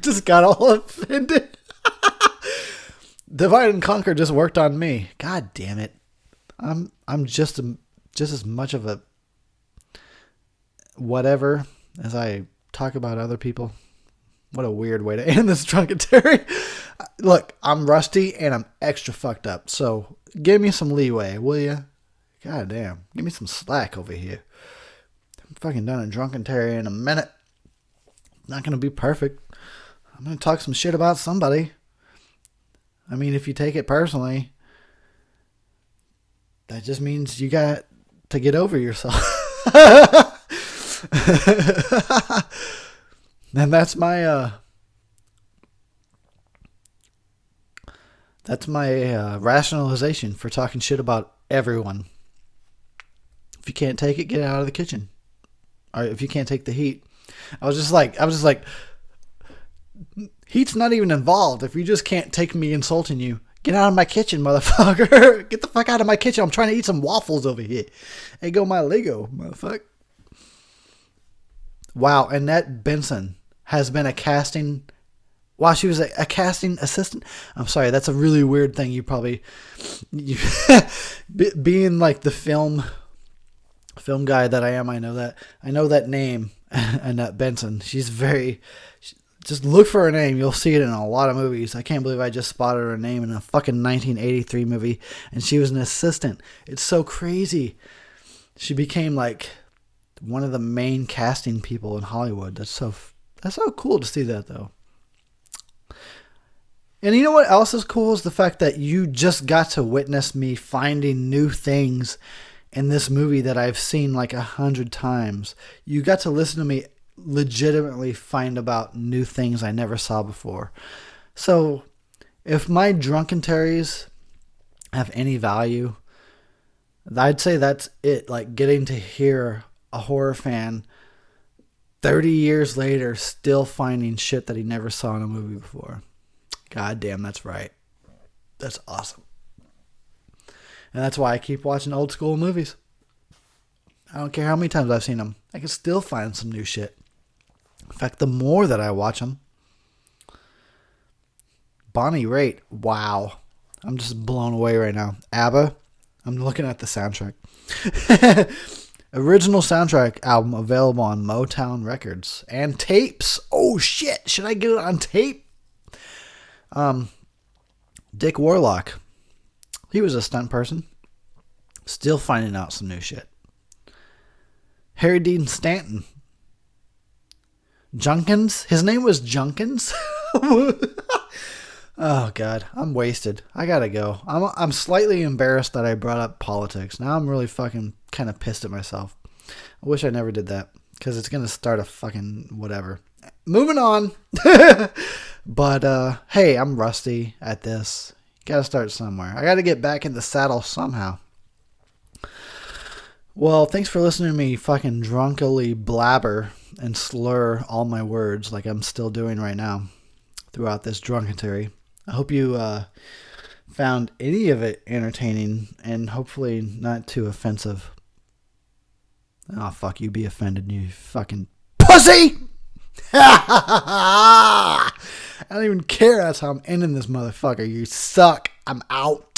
Just got all offended. Divide and Conquer just worked on me. God damn it. I'm just as much of a whatever as I talk about other people. What a weird way to end this Drunkentary. Look, I'm rusty and I'm extra fucked up. So give me some leeway, will you? God damn. Give me some slack over here. I'm fucking done a Drunkentary in a minute. Not going to be perfect. I'm going to talk some shit about somebody. I mean, if you take it personally, that just means you got to get over yourself. And that's my rationalization for talking shit about everyone. If you can't take it, get out of the kitchen. Or if you can't take the heat. I was just like, heat's not even involved. If you just can't take me insulting you, get out of my kitchen, motherfucker. Get the fuck out of my kitchen. I'm trying to eat some waffles over here. Hey, go my Lego, motherfucker. Wow, Annette Benson has been a casting... Wow, she was a casting assistant? I'm sorry, that's a really weird thing. You probably... being like the film guy that I am, I know that name, Annette Benson. She's very... Just look for her name. You'll see it in a lot of movies. I can't believe I just spotted her name in a fucking 1983 movie. And she was an assistant. It's so crazy. She became like one of the main casting people in Hollywood. That's so cool to see that, though. And you know what else is cool is the fact that you just got to witness me finding new things in this movie that I've seen like 100 times. You got to listen to me legitimately find about new things I never saw before. So if my Drunkentaries have any value, I'd say that's it. Like getting to hear a horror fan 30 years later still finding shit that he never saw in a movie before. God damn, that's right. That's awesome. And that's why I keep watching old school movies. I don't care how many times I've seen them. I can still find some new shit. In fact, the more that I watch them. Bonnie Raitt. Wow. I'm just blown away right now. ABBA. I'm looking at the soundtrack. Original soundtrack album available on Motown Records. And tapes. Oh shit. Should I get it on tape? Dick Warlock. He was a stunt person. Still finding out some new shit. Harry Dean Stanton. Junkins? His name was Junkins? Oh, God. I'm wasted. I gotta go. I'm slightly embarrassed that I brought up politics. Now I'm really fucking kind of pissed at myself. I wish I never did that. Because it's going to start a fucking whatever. Moving on. But, hey, I'm rusty at this. Gotta start somewhere. I gotta get back in the saddle somehow. Well, thanks for listening to me fucking drunkily blabber and slur all my words like I'm still doing right now throughout this Drunkentary. I hope you found any of it entertaining and hopefully not too offensive. Oh, fuck, you be offended, you fucking pussy! I don't even care. That's how I'm ending this motherfucker. You suck. I'm out.